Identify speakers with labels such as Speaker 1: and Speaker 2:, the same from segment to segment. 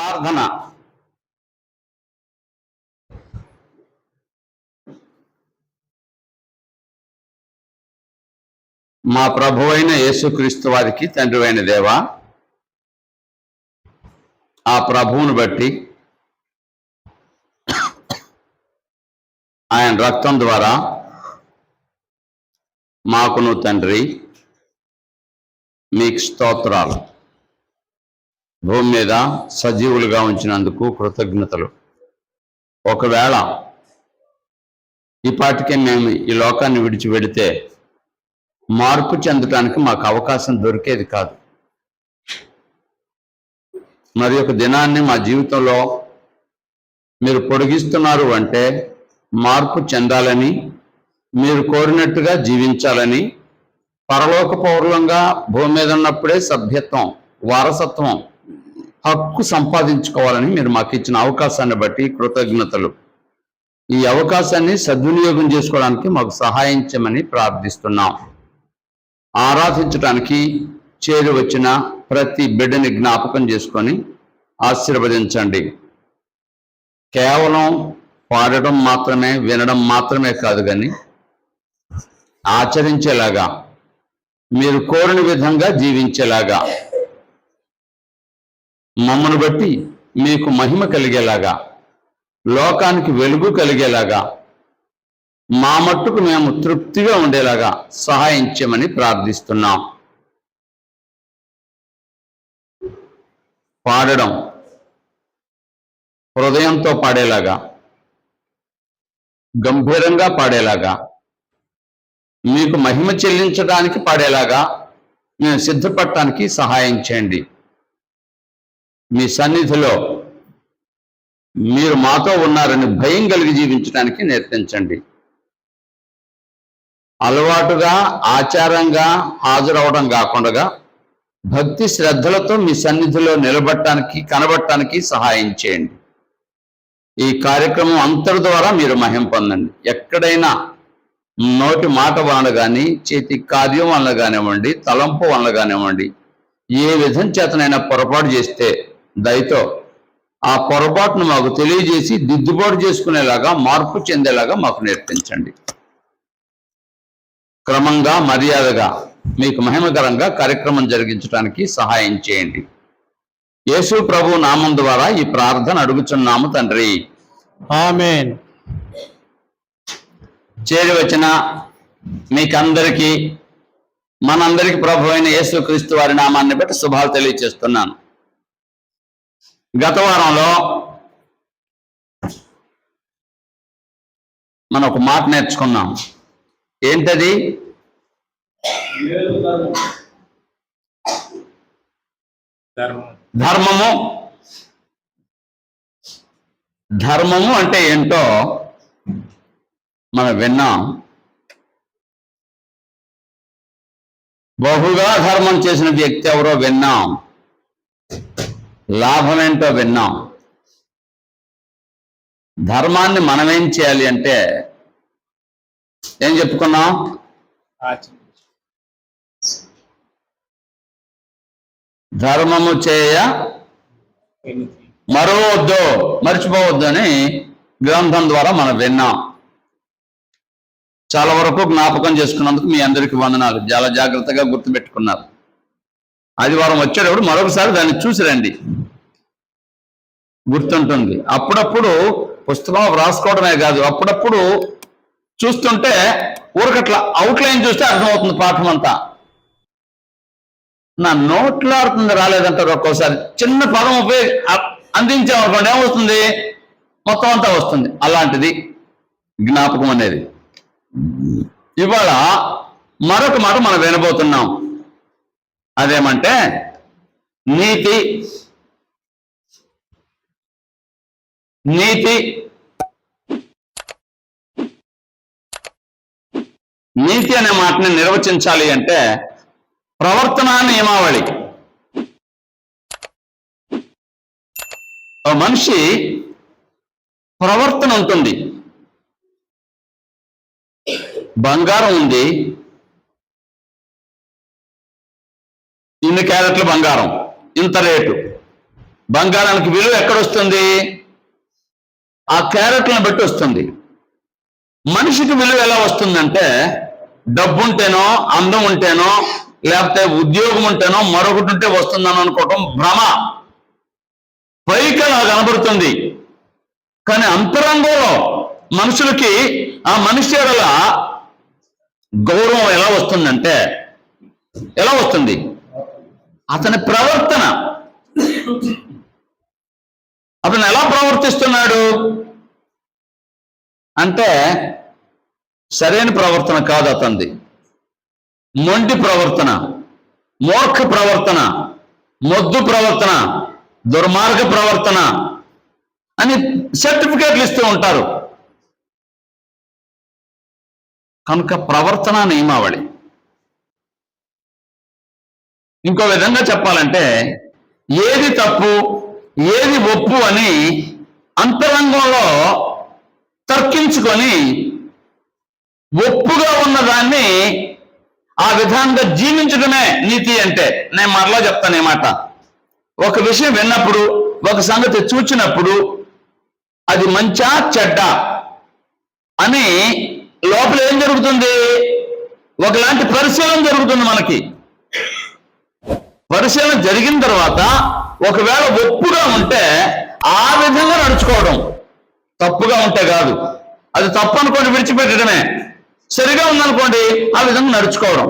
Speaker 1: ప్రార్థన. మా ప్రభువైన యేసుక్రీస్తు వారికి తండ్రి అయిన దేవా, ఆ ప్రభువును బట్టి ఆయన రక్తం ద్వారా మాకును తండ్రి మీకు స్తోత్రాలు. భూమి మీద సజీవులుగా ఉంచినందుకు కృతజ్ఞతలు. ఒకవేళ ఈ పాటికే మేము ఈ లోకాన్ని విడిచి వెడితే మార్పు చెందడానికి మాకు అవకాశం దొరికేది కాదు. మరి ఒక దినాన్ని మా జీవితంలో మీరు పొడిగిస్తున్నారు అంటే మార్పు చెందాలని, మీరు కోరినట్టుగా జీవించాలని, పరలోక పౌరులంగా భూమి మీద ఉన్నప్పుడే సభ్యత్వం, వారసత్వం, హక్కు సంపాదించుకోవాలని మీరు మాకు ఇచ్చిన అవకాశాన్ని బట్టి కృతజ్ఞతలు. ఈ అవకాశాన్ని సద్వినియోగం చేసుకోవడానికి మాకు సహాయం చేయమని ప్రార్థిస్తున్నాం. ఆరాధించడానికి చేరి వచ్చిన ప్రతి బిడ్డని జ్ఞాపకం చేసుకొని ఆశీర్వదించండి. కేవలం పాడడం మాత్రమే, వినడం మాత్రమే కాదు, కానీ ఆచరించేలాగా, మీరు కోరిన విధంగా జీవించేలాగా, మమ్మను బట్టి మీకు మహిమ కలిగేలాగా, లోకానికి వెలుగు కలిగేలాగా, మా మట్టుకు మేము తృప్తిగా ఉండేలాగా సహాయం చేయమని ప్రార్థిస్తున్నాం. పాడడం హృదయంతో పాడేలాగా, గంభీరంగా పాడేలాగా, మీకు మహిమ చెల్లించడానికి పాడేలాగా మేము సిద్ధపడటానికి సహాయం చేయండి. మీ సన్నిధిలో మీరు మాతో ఉన్నారని భయం కలిగి జీవించడానికి నేర్పించండి. అలవాటుగా, ఆచారంగా హాజరవడం కాకుండా భక్తి శ్రద్ధలతో మీ సన్నిధిలో నిలబడటానికి, కనబడటానికి సహాయం చేయండి. ఈ కార్యక్రమం అంతటి ద్వారా మీరు మహిమ పొందండి. ఎక్కడైనా నోటి మాట వలన కానీ, చేతి కార్యం వలన కానివ్వండి, తలంపు వలన కానివ్వండి, ఏ విధం చేతనైనా పొరపాటు చేస్తే దయతో ఆ పొరపాటును మాకు తెలియజేసి దిద్దుబాటు చేసుకునేలాగా, మార్పు చెందేలాగా మాకు నేర్పించండి. క్రమంగా, మర్యాదగా, మీకు మహిమకరంగా కార్యక్రమం జరిగించడానికి సహాయం చేయండి. యేసు ప్రభు నామం ద్వారా ఈ ప్రార్థన అడుగుచున్నాము తండ్రి,
Speaker 2: ఆమేన్.
Speaker 1: చేరి వచ్చిన మీకందరికీ, మనందరికీ ప్రభు అయిన యేసుక్రీస్తు వారి నామాన్ని బట్టి శుభాలు తెలియచేస్తున్నాను. గత వారంలో మనం ఒక మాట నేర్చుకున్నాం. ఏంటది? ధర్మము. ధర్మము అంటే ఏంటో మనం విన్నాం. బహుగా ధర్మం చేసిన వ్యక్తి ఎవరో విన్నాం. లాభం ఏంటో విన్నాం. ధర్మాన్ని మనమేం చేయాలి అంటే ఏం చెప్పుకున్నాం? ధర్మము చేయ మరవద్దు, మర్చిపోవద్దు అని గ్రంథం ద్వారా మనం విన్నాం. చాలా వరకు జ్ఞాపకం చేసుకున్నందుకు మీ అందరికీ వందనాలు. చాలా జాగ్రత్తగా గుర్తుపెట్టుకున్నారు. ఆదివారం వచ్చేటప్పుడు మరొకసారి దాన్ని చూసి రండి, గుర్తుంటుంది. అప్పుడప్పుడు పుస్తకం రాసుకోవడమే కాదు, అప్పుడప్పుడు చూస్తుంటే ఊరకట్లా అవుట్లైన్ చూస్తే అర్థమవుతుంది పాఠం అంతా. నా నోట్లో ఆడుతుంది రాలేదంటారు. ఒక్కోసారి చిన్న పదం అందించామనుకోండి, ఏమవుతుంది? మొత్తం అంతా వస్తుంది. అలాంటిది జ్ఞాపకం అనేది. ఇవాళ మరొక మాట మనం వినబోతున్నాం. అదేమంటే నీతి. నీతి నీతి అనే మాటని నిర్వచించాలి అంటే ప్రవర్తనా నియమావళి. ఒక మనిషి ప్రవర్తన ఉంటుంది. బంగారం ఉంది, ఇన్ని క్యారెట్ల బంగారం, ఇంత రేటు. బంగారానికి విలువ ఎక్కడొస్తుంది? ఆ క్యారెట్లను బట్టి వస్తుంది. మనిషికి విలువ ఎలా వస్తుందంటే డబ్బు ఉంటేనో, అందం ఉంటేనో, లేకపోతే ఉద్యోగం ఉంటేనో, మరొకటి ఉంటే వస్తుందని అనుకోవటం భ్రమ. పైకి అలా కనబడుతుంది, కానీ అంతరంగంలో మనుషులకి ఆ మనిషి ఎడల గౌరవం ఎలా వస్తుందంటే, ఎలా వస్తుంది? అతని ప్రవర్తన. అతను ఎలా ప్రవర్తిస్తున్నాడు అంటే సరైన ప్రవర్తన కాదు అతనిది. మొండి ప్రవర్తన, మూర్ఖ ప్రవర్తన, మొద్దు ప్రవర్తన, దుర్మార్గ ప్రవర్తన అని సర్టిఫికేట్లు ఇస్తూ ఉంటారు. కనుక ప్రవర్తన నియమావళి. ఇంకో విధంగా చెప్పాలంటే ఏది తప్పు ఏది ఒప్పు అని అంతరంగంలో తర్కించుకొని ఒప్పుగా ఉన్నదాన్ని ఆ విధంగా జీవించడమే నీతి అంటే. నేను మరలా చెప్తాను ఈ మాట. ఒక విషయం విన్నప్పుడు, ఒక సంగతి చూచినప్పుడు అది మంచా చెడ్డ అని లోపల ఏం జరుగుతుంది? ఒకలాంటి పరిశీలన జరుగుతుంది మనకి. పరిశీలన జరిగిన తర్వాత ఒకవేళ ఒప్పుగా ఉంటే ఆ విధంగా నడుచుకోవడం, తప్పుగా ఉంటే కాదు. అది తప్పు అనుకోండి విడిచిపెట్టడమే, సరిగా ఉందనుకోండి ఆ విధంగా నడుచుకోవడం.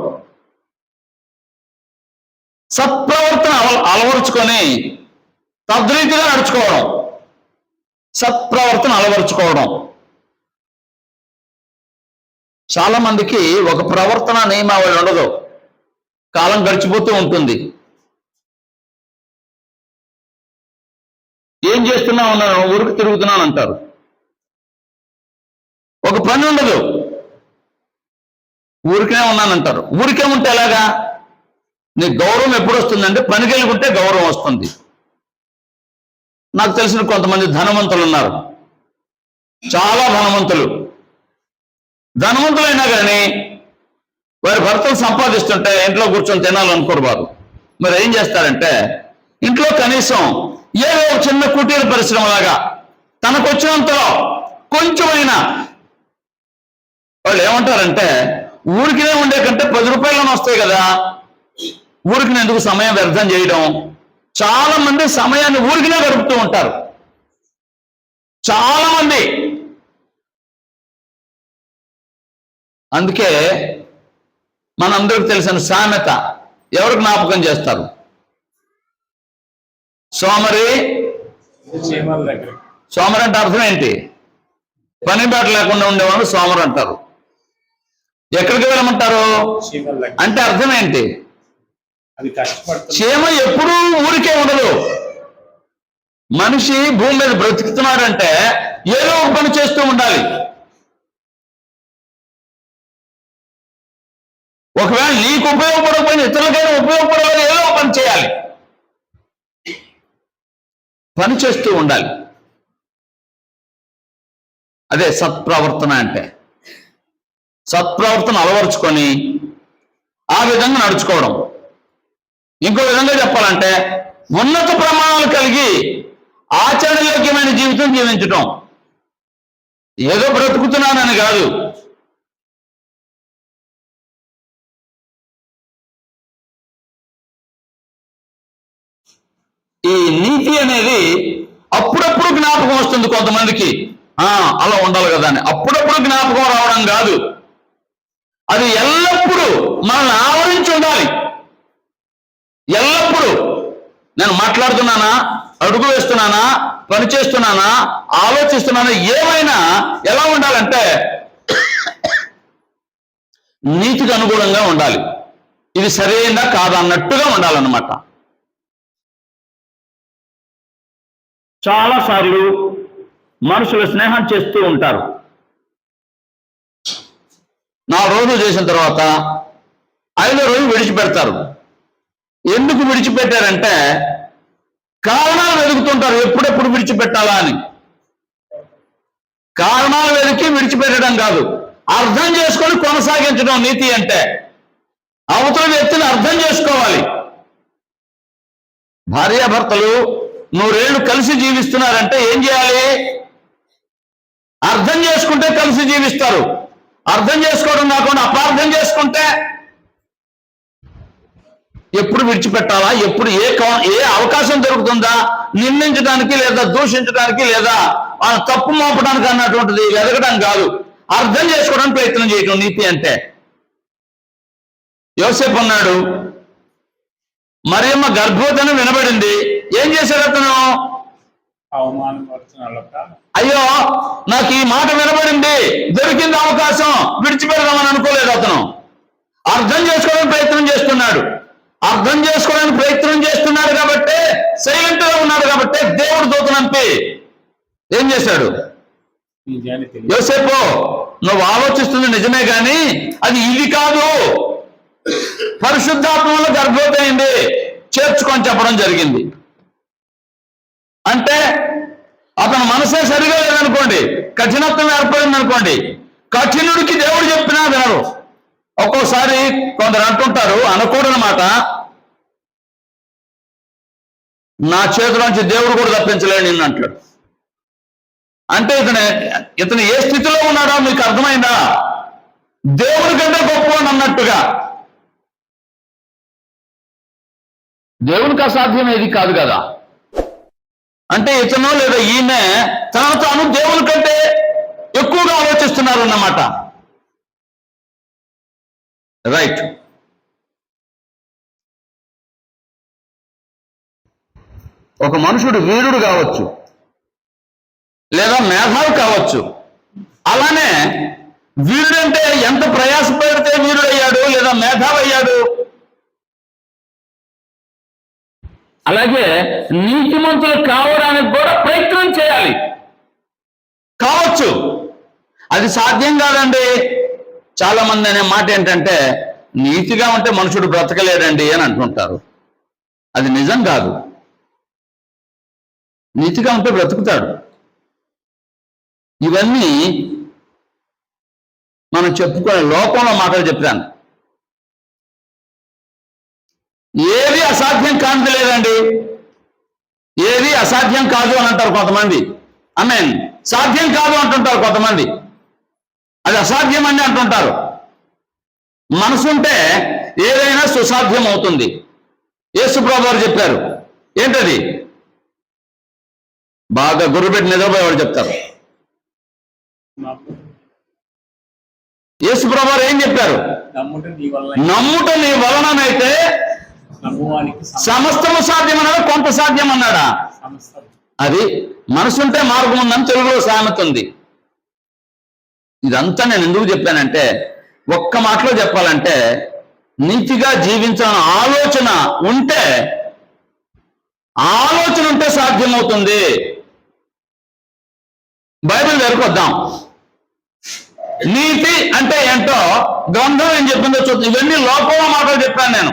Speaker 1: సత్ప్రవర్తన అలవరుచుకొని తద్రీతిగా నడుచుకోవడం, సత్ప్రవర్తన అలవరుచుకోవడం. చాలా మందికి ఒక ప్రవర్తన నియమావళి ఉండదు, కాలం గడిచిపోతూ ఉంటుంది. ఏం చేస్తున్నా ఉన్నాను, ఊరికి తిరుగుతున్నాను అంటారు. ఒక పని ఉండదు, ఊరికే ఉన్నానంటారు. ఊరికే ఉంటే ఎలాగా? నీకు గౌరవం ఎప్పుడు వస్తుందంటే పనికి వెళ్ళుకుంటే గౌరవం వస్తుంది. నాకు తెలిసిన కొంతమంది ధనవంతులు ఉన్నారు, చాలా ధనవంతులైనా కానీ వారి భర్తలు సంపాదిస్తుంటే ఇంట్లో కూర్చొని తినాలనుకోరు వారు. మరి ఏం చేస్తారంటే ఇంట్లో కనీసం ఏదో ఒక చిన్న కుటీర పరిశ్రమ లాగా తనకు వచ్చినంతలో కొంచెమైనా, వాళ్ళు ఏమంటారంటే ఊరికినే ఉండే కంటే 10 రూపాయలను వస్తాయి కదా, ఊరికి ఎందుకు సమయం వ్యర్థం చేయడం. చాలా మంది సమయాన్ని ఊరికినే గడుపుతూ ఉంటారు. చాలా మంది. అందుకే మనందరికి తెలిసిన సామెత ఎవరు జ్ఞాపకం చేస్తారు? సోమరి అంటే అర్థం ఏంటి? పని బాట లేకుండా ఉండేవాళ్ళు సోమరు అంటారు. ఎక్కడికి వెళ్ళమంటారు అంటే అర్థం ఏంటి? క్షేమ ఎప్పుడూ ఊరికే ఉండదు. మనిషి భూమి మీద బ్రతుకుతున్నాడంటే ఏదో ఒక పని చేస్తూ ఉండాలి. ఒకవేళ నీకు ఉపయోగపడకపోయినా ఇతరులకైనా ఉపయోగపడాలి, ఏదో ఒక పని చేయాలి, పని చేస్తూ ఉండాలి. అదే సత్ప్రవర్తన అంటే. సత్ప్రవర్తన అలవరుచుకొని ఆ విధంగా నడుచుకోవడం. ఇంకో విధంగా చెప్పాలంటే ఉన్నత ప్రమాణాలు కలిగి ఆచరణయోగ్యమైన జీవితం జీవించటం. ఏదో బ్రతుకుతున్నానని కాదు. ఈ నీతి అనేది అప్పుడప్పుడు జ్ఞాపకం వస్తుంది కొంతమందికి. అలా ఉండాలి కదా అని అప్పుడప్పుడు జ్ఞాపకం రావడం కాదు, అది ఎల్లప్పుడూ మనల్ని ఆవరించి ఉండాలి. ఎల్లప్పుడూ నేను మాట్లాడుతున్నానా, అడుగు వేస్తున్నానా, పని చేస్తున్నానా, ఆలోచిస్తున్నానా, ఏమైనా ఎలా ఉండాలంటే నీతికి అనుగుణంగా ఉండాలి. ఇది సరైనదా కాదా అన్నట్టుగా ఉండాలన్నమాట. చాలాసార్లు మనుషులు స్నేహం చేస్తూ ఉంటారు. 4 రోజులు చేసిన తర్వాత 5వ రోజు విడిచిపెడతారు. ఎందుకు విడిచిపెట్టారంటే కారణాలు వెతుకుతుంటారు, ఎప్పుడెప్పుడు విడిచిపెట్టాలా అని. కారణాలు వెతికి విడిచిపెట్టడం కాదు, అర్థం చేసుకొని కొనసాగించడం నీతి అంటే. అవతల వ్యక్తిని అర్థం చేసుకోవాలి. భార్యాభర్తలు నూరేళ్లు కలిసి జీవిస్తున్నారంటే ఏం చేయాలి? అర్థం చేసుకుంటే కలిసి జీవిస్తారు. అర్థం చేసుకోవడం కాకుండా అపార్థం చేసుకుంటే ఎప్పుడు విడిచిపెట్టాలా, ఎప్పుడు ఏ అవకాశం దొరుకుతుందా నిందించడానికి లేదా దూషించడానికి లేదా తప్పు మోపడానికి అన్నటువంటిది వెదగడం కాదు, అర్థం చేసుకోవడానికి ప్రయత్నం చేయటం నీతి అంటే. యోసేపు అన్నాడు, మరియమ్మ గర్భవతిని వినబడింది, ఏం చేశాడు అతను? అయ్యో నాకు ఈ మాట వినబడింది, దొరికింది అవకాశం, విడిచిపెడదామని అనుకోలేదు అతను. అర్థం చేసుకోవడానికి ప్రయత్నం చేస్తున్నాడు. అర్థం చేసుకోవడానికి ప్రయత్నం చేస్తున్నాడు కాబట్టి, సైలెంట్ గా ఉన్నాడు కాబట్టి దేవుడు దూతనంపి ఏం చేశాడు? యోసేపు నువ్వు ఆలోచిస్తుంది నిజమే గాని అది ఇది కాదు, పరిశుద్ధాత్మలో గర్భవతి అయింది, చేర్చుకొని చెప్పడం జరిగింది. అంటే అతని మనసే సరిగా లేదనుకోండి, కఠినత్వం ఏర్పడింది అనుకోండి, కఠినుడికి దేవుడు చెప్పినా వినరు. ఒక్కోసారి కొందరు అంటుంటారు, అనకూడనమాట, నా చేతిలోంచి దేవుడు కూడా తప్పించలేడు నిన్ను అంటాడు. అంటే ఇతను ఏ స్థితిలో ఉన్నాడో మీకు అర్థమైందా? దేవుడి కంటే గొప్పవాడు అన్నట్టుగా. దేవునికి అసాధ్యం ఏది కాదు కదా. అంటే ఇతను లేదా ఈమె తనను తాను దేవుని కంటే ఎక్కువగా ఆలోచిస్తున్నారు అన్నమాట. రైట్. ఒక మనుషుడు వీరుడు కావచ్చు, లేదా మేధావి కావచ్చు. అలానే వీరుడంటే ఎంత ప్రయాసపడితే వీరుడయ్యాడు లేదా మేధావి అయ్యాడు. అలాగే నీతిమంతులు కావడానికి కూడా ప్రయత్నం చేయాలి. కావచ్చు, అది సాధ్యం కాదండి. చాలా మంది అనే మాట ఏంటంటే, నీతిగా ఉంటే మనుషుడు బ్రతకలేడండి అని అంటుంటారు. అది నిజం కాదు. నీతిగా ఉంటే బ్రతుకుతాడు. ఇవన్నీ మనం చెప్పుకునే లోకంలో మాటలు చెప్పాను. ఏది అసాధ్యం కానిది లేదండి. ఏది అసాధ్యం కాదు అని అంటారు కొంతమంది. మీన్ సాధ్యం కాదు అంటుంటారు కొంతమంది. అది అసాధ్యం అని అంటుంటారు. మనసుంటే ఏదైనా సుసాధ్యం అవుతుంది. యేసుప్రభువు వారు చెప్పారు. ఏంటది? బాగా గుర్రుపెట్టి నిద్రపోయేవాడు చెప్తారు. యేసుప్రభువు వారు ఏం చెప్పారు? నమ్ముట నీ వలననైతే సమస్తము సాధ్యం అన్నాడా, కొంత సాధ్యం అన్నాడా? అది మనసుంటే మార్గం ఉందని తెలుగులో సామెత ఉంది. ఇదంతా నేను ఎందుకు చెప్పానంటే, ఒక్క మాటలో చెప్పాలంటే, నీతిగా జీవించాలని ఆలోచన ఉంటే సాధ్యమవుతుంది. బైబిల్ దగ్గరకు వద్దాం. నీతి అంటే ఏంటో గ్రంథం ఏం చెప్పిందో చూద్దాం. ఇవన్నీ లోకంలో మాటలు చెప్పాను నేను.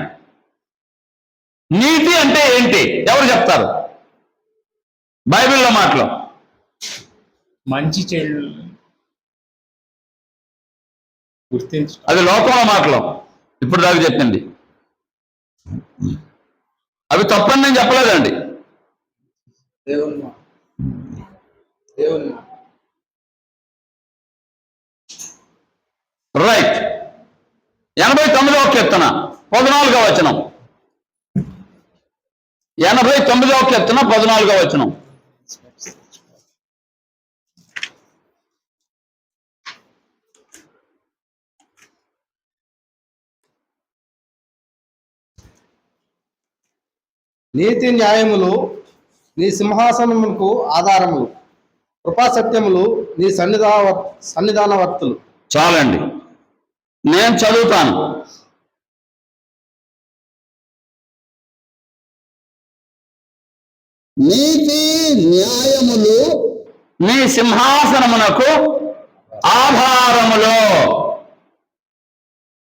Speaker 1: నీతి అంటే ఏంటి ఎవరు చెప్తారు? బైబిల్లో మాటలు.
Speaker 3: మంచి చెడు గుర్తించు,
Speaker 1: అది లోకంలో మాటలు. ఇప్పుడు దాకా చెప్పింది అవి తప్పని నేను చెప్పలేదండి. రైట్. 89వ కీర్తన 14వ వచనం. 89వ కీర్తన 14వ వచనం.
Speaker 2: నీతి న్యాయములు నీ సింహాసనములకు ఆధారములు, కృపాసత్యములు నీ సన్నిధానవర్తులు.
Speaker 1: చాలండి, నేను చదువుతాను. నీతి న్యాయములు నీ సింహాసనమునకు ఆధారములో.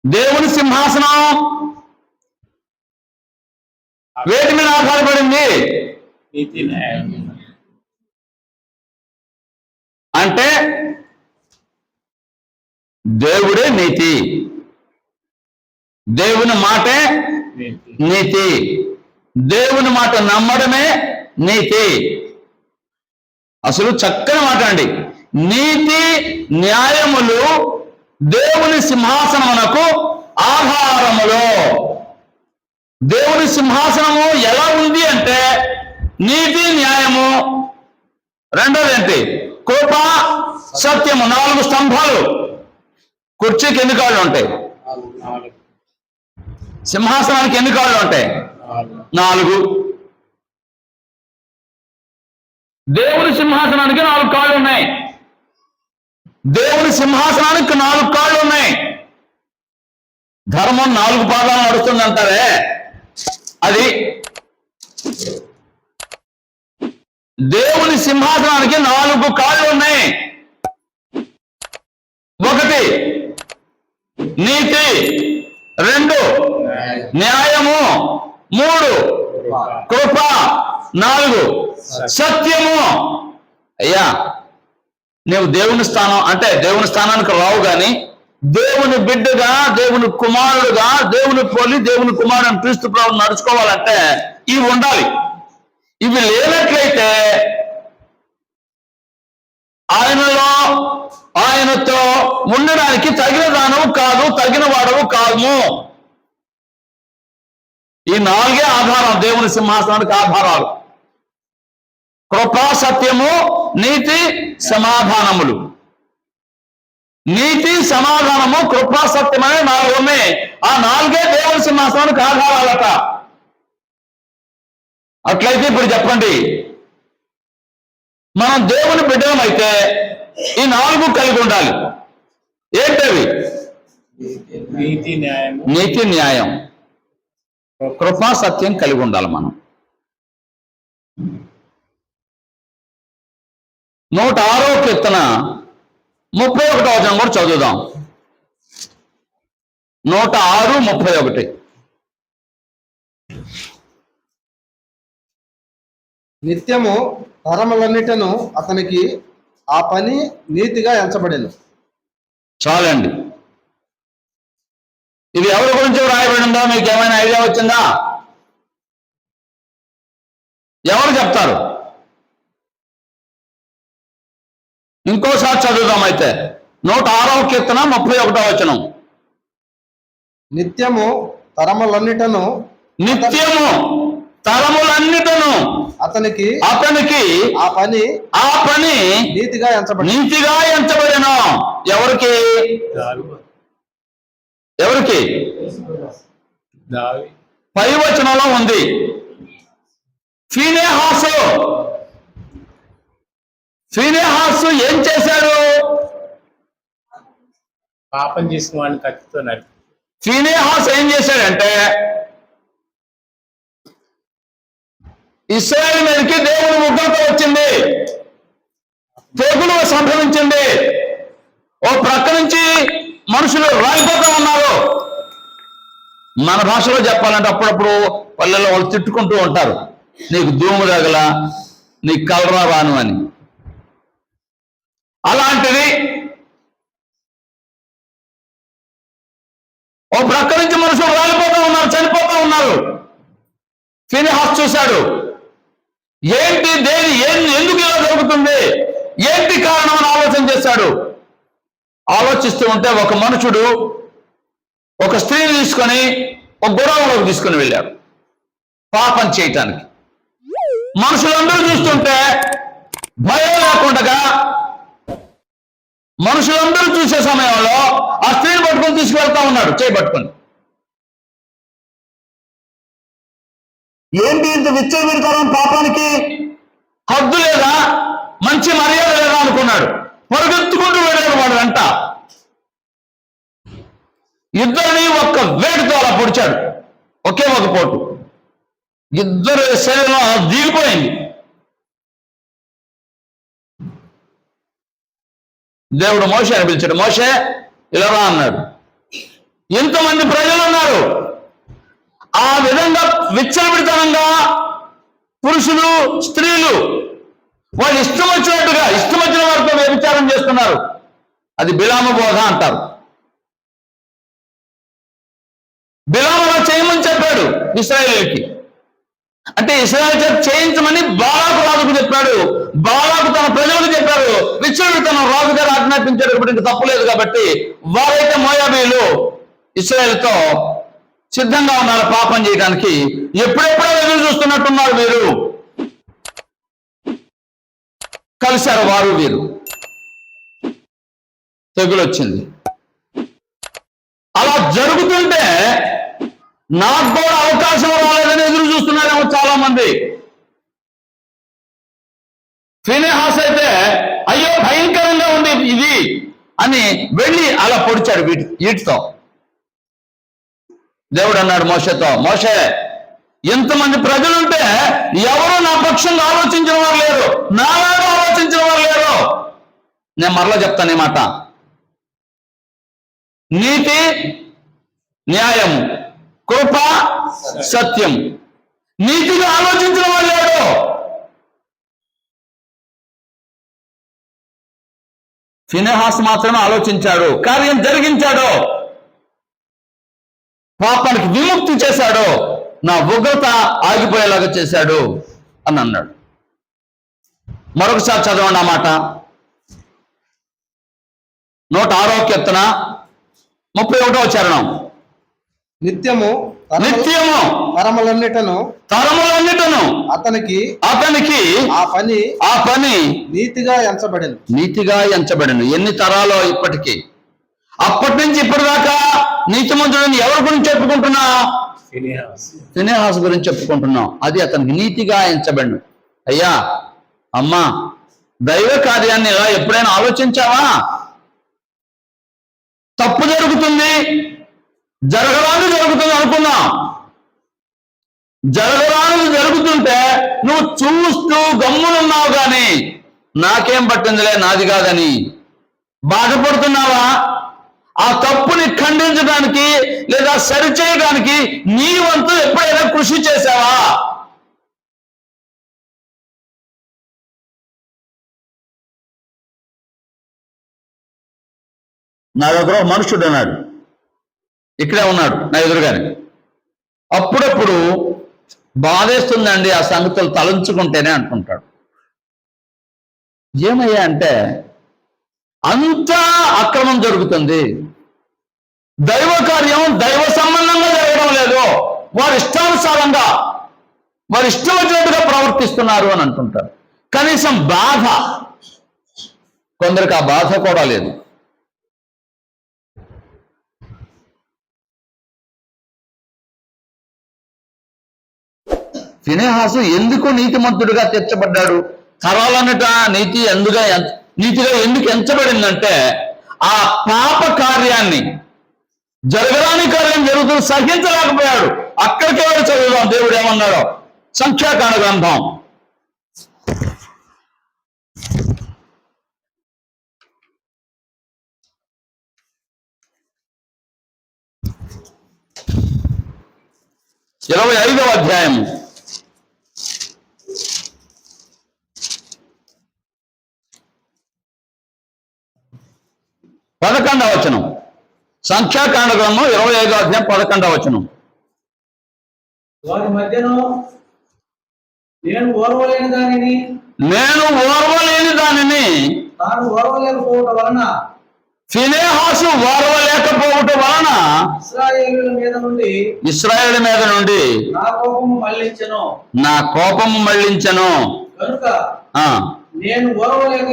Speaker 1: దేవుని సింహాసనం వేటి మీద ఆధారపడింది?
Speaker 3: నీతి న్యాయం.
Speaker 1: అంటే దేవుడే నీతి, దేవుని మాటే నీతి, దేవుని మాట నమ్మడమే నీతి. అసలు చక్కని మాట అండి. నీతి న్యాయములు దేవుని సింహాసనమునకు ఆధారములో. దేవుని సింహాసనము ఎలా ఉంది అంటే నీతి న్యాయము, రెండోది ఏంటి? కృప సత్యము. 4 స్తంభాలు. కుర్చీకి ఎన్ని కాళ్ళు ఉంటాయి?
Speaker 3: 4.
Speaker 1: సింహాసనానికి ఎన్ని కాళ్ళు ఉంటాయి? 4. దేవుని సింహాసనానికి 4 కాళ్ళు ఉన్నాయి. దేవుని సింహాసనానికి 4 కాళ్ళు ఉన్నాయి. ధర్మం 4 పాదాలు నడుస్తుంది అంటారే, అది దేవుని సింహాసనానికి 4 కాళ్ళు ఉన్నాయి. 1 నీతి, 2 న్యాయము, 3 కృప, 4 సత్యము. అయ్యా, నువ్వు దేవుని స్థానం అంటే దేవుని స్థానానికి రావు గాని దేవుని బిడ్డగా, దేవుని కుమారుడుగా, దేవుని పోలి దేవుని కుమారుడు క్రీస్తు ప్రభువు నడుచుకోవాలంటే ఇవి ఉండాలి. ఇవి లేనట్లయితే ఆయనలో, ఆయనతో ఉండడానికి తగిన దానవు కాదు, తగిన వాడవు కాదు. ఈ 4 ఆధారం దేవుని సింహాసనానికి ఆధారాలు. కృపా సత్యము, నీతి, సమాధానములు. నీతి, సమాధానము, కృపా సత్యమనే 4 ఉన్నాయి. ఆ 4 దేవుని సింహాసనానికి ఆధారాలట. అట్లయితే ఇప్పుడు చెప్పండి, మనం దేవుని బిడ్డలమైతే ఈ 4 కలిగి ఉండాలి. ఏంటవి? నీతి న్యాయం, కృపా సత్యం కలిగి ఉండాలి మనం. 106వ కీర్తన 31వ వచనం కూడా చదువుదాం. 106:31.
Speaker 2: నిత్యము తరములన్నిటను అతనికి ఆ పని నీతిగా ఎంచబడెను.
Speaker 1: చాలండి. ఇది ఎవరి గురించి రాయబడిందో మీకు ఏమైనా ఐడియా వచ్చిందా? ఎవరు చెప్తారు? ఇంకోసారి చదువుదాం అయితే. 106వ కీర్తన 31వ వచనం.
Speaker 2: నిత్యము తరములన్నిటను
Speaker 1: తరములన్నిటను
Speaker 2: అతనికి
Speaker 1: ఆ పని
Speaker 2: నీతిగా
Speaker 1: ఎంచబడెను. ఎవరికి? పై వచనంలో ఉంది. ఫీనెహాసు ఏం చేశాడు?
Speaker 3: పాపం చేసిన వాడిని కత్తితో నరికి.
Speaker 1: ఫీనెహాసు ఏం చేశాడంటే ఇశ్రాయేలు మీదకి దేవుని ఉగ్రత వచ్చింది, తెగులు సంభవించింది. ఓ ప్రక్క నుంచి మనుషులు రాలిపోతూ ఉన్నారు. మన భాషలో చెప్పాలంటే అప్పుడప్పుడు పల్లెల్లో వాళ్ళు తిట్టుకుంటూ ఉంటారు, నీకు దూము తగల, నీకు కలరా రాను అని. అలాంటిది ఓ ప్రక్క నుంచి మనుషులు రాలిపోతూ ఉన్నారు, చనిపోతూ ఉన్నారు. ఫీనెహాసు చూశాడు. ఏంటి, ఎందుకు ఇలా జరుగుతుంది, ఏంటి కారణం అని ఆలోచన చేశాడు. ఆలోచిస్తూ ఉంటే ఒక మనుషుడు ఒక స్త్రీని తీసుకొని ఒక గుడారంలోకి తీసుకుని వెళ్ళాడు పాపం చేయటానికి. మనుషులందరూ చూస్తుంటే భయం లేకుండా, మనుషులందరూ చూసే సమయంలో ఆ స్త్రీని పట్టుకొని తీసుకువెళ్తా ఉన్నాడు, చేయబట్టుకొని. ఏంటి ఇంత విచ్చలవిడితనం, పాపానికి హద్దు లేదా, మంచి మర్యాద లేదా అనుకున్నాడు. పరుగెత్తుకుంటూ వెళ్ళాడు వాడు వెంట. ఇద్దరిని ఒక్క వేటుతో అలా పొడిచాడు, ఒకే ఒక పోటు. ఇద్దరు శరీరం దిగిపోయింది. దేవుడు మోషేని పిలిచాడు. మోషే ఇలా రా అన్నాడు. ఇంతమంది ప్రజలు ఉన్నారు. ఆ విధంగా విచ్చలవిడితనంగా పురుషులు, స్త్రీలు వాళ్ళు ఇష్టం వచ్చినట్టుగా, ఇష్టం వచ్చిన వారితో వ్యభిచారం చేస్తున్నారు. అది బిలాము బోధ అంటారు. బిలాము అలా చేయమని చెప్పాడు ఇశ్రాయేలుకి. అంటే ఇశ్రాయేలు చేత చేయించమని బాలాకు రాజుకు చెప్పాడు. బాలాకు తన ప్రజలకు చెప్పారు. విచ్చలుడు తన రాజు గారు ఆజ్ఞాపించాడు కాబట్టి ఇంక తప్పులేదు కాబట్టి వారైతే మోయాబీయులు ఇశ్రాయేలుతో సిద్ధంగా ఉన్నారు పాపం చేయడానికి. ఎప్పుడెప్పుడో ఎదురు చూస్తున్నట్టున్నారు వీరు. కలిశారు వారు వీరు. తెగులు వచ్చింది. అలా జరుగుతుంటే నాకు కూడా అవకాశం రాలేదని ఎదురు చూస్తున్నారేమో చాలా మంది. ఫినెహాస్ అయితే అయ్యో భయంకరంగా ఉంది ఇది అని వెళ్ళి అలా పొడిచాడు వీటితో. దేవుడు అన్నాడు మోషేతో, మోషే ఎంతమంది ప్రజలుంటే ఎవరు నా పక్షంగా ఆలోచించిన వారు లేరు, నాలాగా ఆలోచించిన వారు లేరు. నేను మరలా చెప్తాను ఈ మాట. నీతి న్యాయం కృప సత్యం, నీతిగా ఆలోచించిన వారు లేడు. ఫినెహాస్ మాత్రమే ఆలోచించాడు, కార్యం జరిగించాడు, పాపానికి విముక్తి చేశాడు, నా ఉగ్రత ఆగిపోయేలాగా చేశాడు అని అన్నాడు. మరొకసారి చదవండి ఆ మాట. 106వ కీర్తన 31వ చరణం.
Speaker 2: నిత్యము
Speaker 1: తరములన్నిటను
Speaker 2: అతనికి ఆ పని నీతిగా ఎంచబడెను. ఎన్ని తరాలో ఇప్పటికీ, అప్పటి నుంచి ఇప్పటిదాకా నీతిమంతుడిని ఎవరి గురించి చెప్పుకుంటున్నా? ఫినెహాస్ గురించి చెప్పుకుంటున్నాం. అది అతనికి నీతిగా ఎంచబడను. అయ్యా అమ్మా, దైవ కార్యాన్ని ఇలా ఎప్పుడైనా ఆలోచించావా? తప్పు జరుగుతుంది, జరగరాదు జరుగుతుంది అనుకున్నాం. జరగరాదు జరుగుతుంటే నువ్వు చూస్తూ గమ్మునున్నావు కానీ నాకేం పట్టిందిలే నాది కాదని బాధపడుతున్నావా? ఆ తప్పుని ఖండించడానికి లేదా సరిచేయడానికి నీ వంతు ఎప్పుడైనా కృషి చేశావా? నా దగ్గర ఒక మనుషుడు అన్నాడు, ఇక్కడే ఉన్నాడు నా ఎదురుగానే. అప్పుడప్పుడు బాధేస్తుందండి ఆ సంగతులు తలంచుకుంటేనే అనుకుంటాడు. ఏమయ్యా అంటే అంతా అక్రమం జరుగుతుంది, దైవ కార్యం దైవ సంబంధంగా జరగడం లేదు, వారి ఇష్టానుసారంగా వారి ఇష్టం వచ్చినట్టుగా ప్రవర్తిస్తున్నారు అని అంటుంటారు. కనీసం బాధ, కొందరికి ఆ బాధ కూడా లేదు. ఫినెహాసు ఎందుకు నీతిమంతుడిగా తీర్చబడ్డాడు? తరాలన్నట నీతిగా ఎందుకు ఎంచబడిందంటే ఆ పాప కార్యాన్ని, జరగరాని కార్యం జరుగుతూ సహించలేకపోయాడు. అక్కడికి వెళ్ళి చదువుదాం దేవుడు ఏమన్నాడో. సంఖ్యాకాండ గ్రంథం 25వ అధ్యాయము 11వ వచనం. సంఖ్యాకాండ గ్రంథం 25వ అధ్యాయం 11వ వచనం.
Speaker 4: వారి మధ్యను నేను ఓర్వలేని దానిని తాను ఓర్వలేకపోవటం వలన,
Speaker 1: ఫినెహాసు ఓర్వలేకపోవటం వలన ఇశ్రాయేలు మీద నుండి నా కోపము మళ్ళించెను.
Speaker 4: కనుక నేను ఓర్వలేక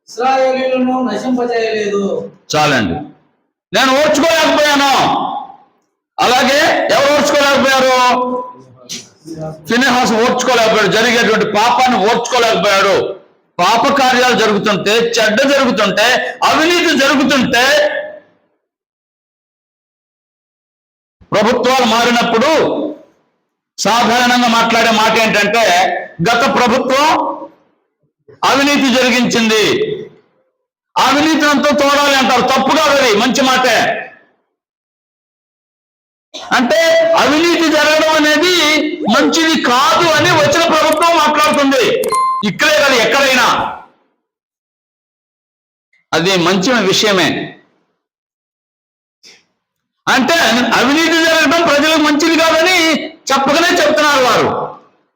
Speaker 4: ఇశ్రాయేలీయులను నశింపజేయలేదు.
Speaker 1: చాలండి, నేను ఓర్చుకోలేకపోయాను. అలాగే ఎవరు ఓర్చుకోలేకపోయారు? ఫినెహాసు ఓర్చుకోలేకపోయాడు, జరిగేటువంటి పాపాన్ని ఓర్చుకోలేకపోయాడు. పాప కార్యాలు జరుగుతుంటే, చెడ్డ జరుగుతుంటే, అవినీతి జరుగుతుంటే, ప్రభుత్వాలు మారినప్పుడు సాధారణంగా మాట్లాడే మాట ఏంటంటే గత ప్రభుత్వం అవినీతి జరిగించింది, అవినీతి అంతా తోడాలి అంటారు. తప్పుగా అది మంచి మాటే. అంటే అవినీతి జరగడం అనేది మంచిది కాదు అని వచ్చిన ప్రభుత్వం మాట్లాడుతుంది. ఇక్కడే కాదు, ఎక్కడైనా అది మంచి విషయమే.
Speaker 2: అంటే అవినీతి జరగడం ప్రజలకు మంచిది కాదని చెప్పకనే చెప్తున్నారు వారు.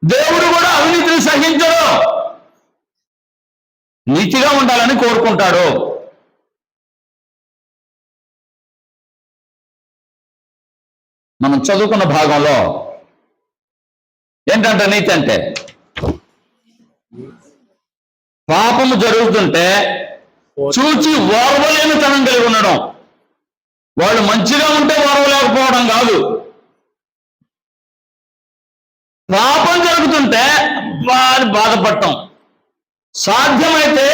Speaker 2: దేవుడు కూడా అవినీతిని సహించడు, నీతిగా ఉండాలని కోరుకుంటాడు. మనం చదువుకున్న భాగంలో ఏంటంటే నీతి అంటే పాపము జరుగుతుంటే చూచి ఓర్వలేనితనం కలిగి ఉండడం. వాళ్ళు మంచిగా ఉంటే ఓర్వలేకపోవడం కాదు, పాపం జరుగుతుంటే వారి బాధపడటం, సాధ్యమైతే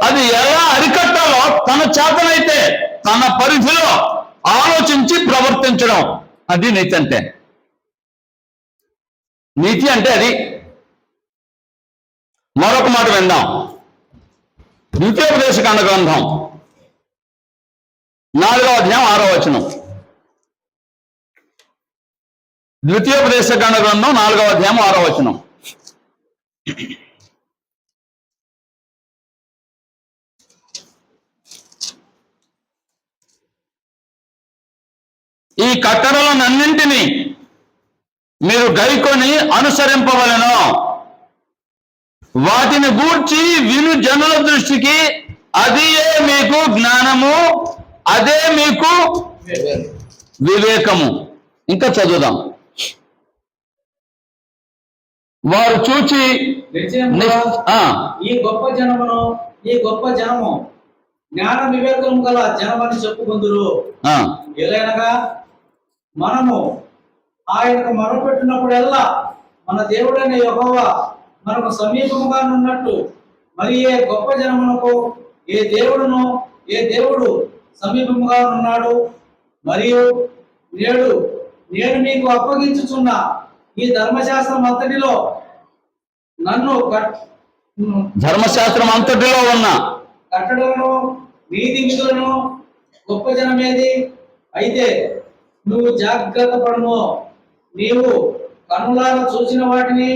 Speaker 2: అది ఎలా అరికట్టాలో తన చేతనైతే తన పరిధిలో ఆలోచించి ప్రవర్తించడం. అది నీతి అంటే. నీతి అంటే అది. మరొక మాట విందాం. ద్వితీయోపదేశకాండ గ్రంథం 4వ అధ్యాయం 6వ వచనం. ద్వితీయోపదేశకాండ గ్రంథం 4వ అధ్యాయం 6వ వచనం. ఈ కట్టడలనన్నింటినీ మీరు గైకొని అనుసరింపవలెను. వాటిని గూర్చి విను జనుల దృష్టికి అదియే మీకు జ్ఞానము, అదే మీకు వివేకము. ఇంకా చదువుదాం. వారు చూచి
Speaker 4: నిశ్చయముగా ఈ గొప్ప జనము జ్ఞాన వివేకము గల జనమని చెప్పుకుందురు. ఎలైనగా మనము ఆయనకు మొరపెట్టినప్పుడల్లా మన దేవుడైన యెహోవా మనకు సమీపముగా ఉన్నట్టు మరి ఏ గొప్ప జనమునకు ఏ దేవుడు సమీపముగా ఉన్నాడు. మరియు నేను మీకు అప్పగించుచున్న ఈ ధర్మశాస్త్రం అంతటిలో
Speaker 2: ఉన్న
Speaker 4: కట్టడలను నీతి విధులను గొప్ప జనమేది. అయితే నువ్వు జాగ్రత్త పడము. నీవు కన్నులారా చూసిన వాటిని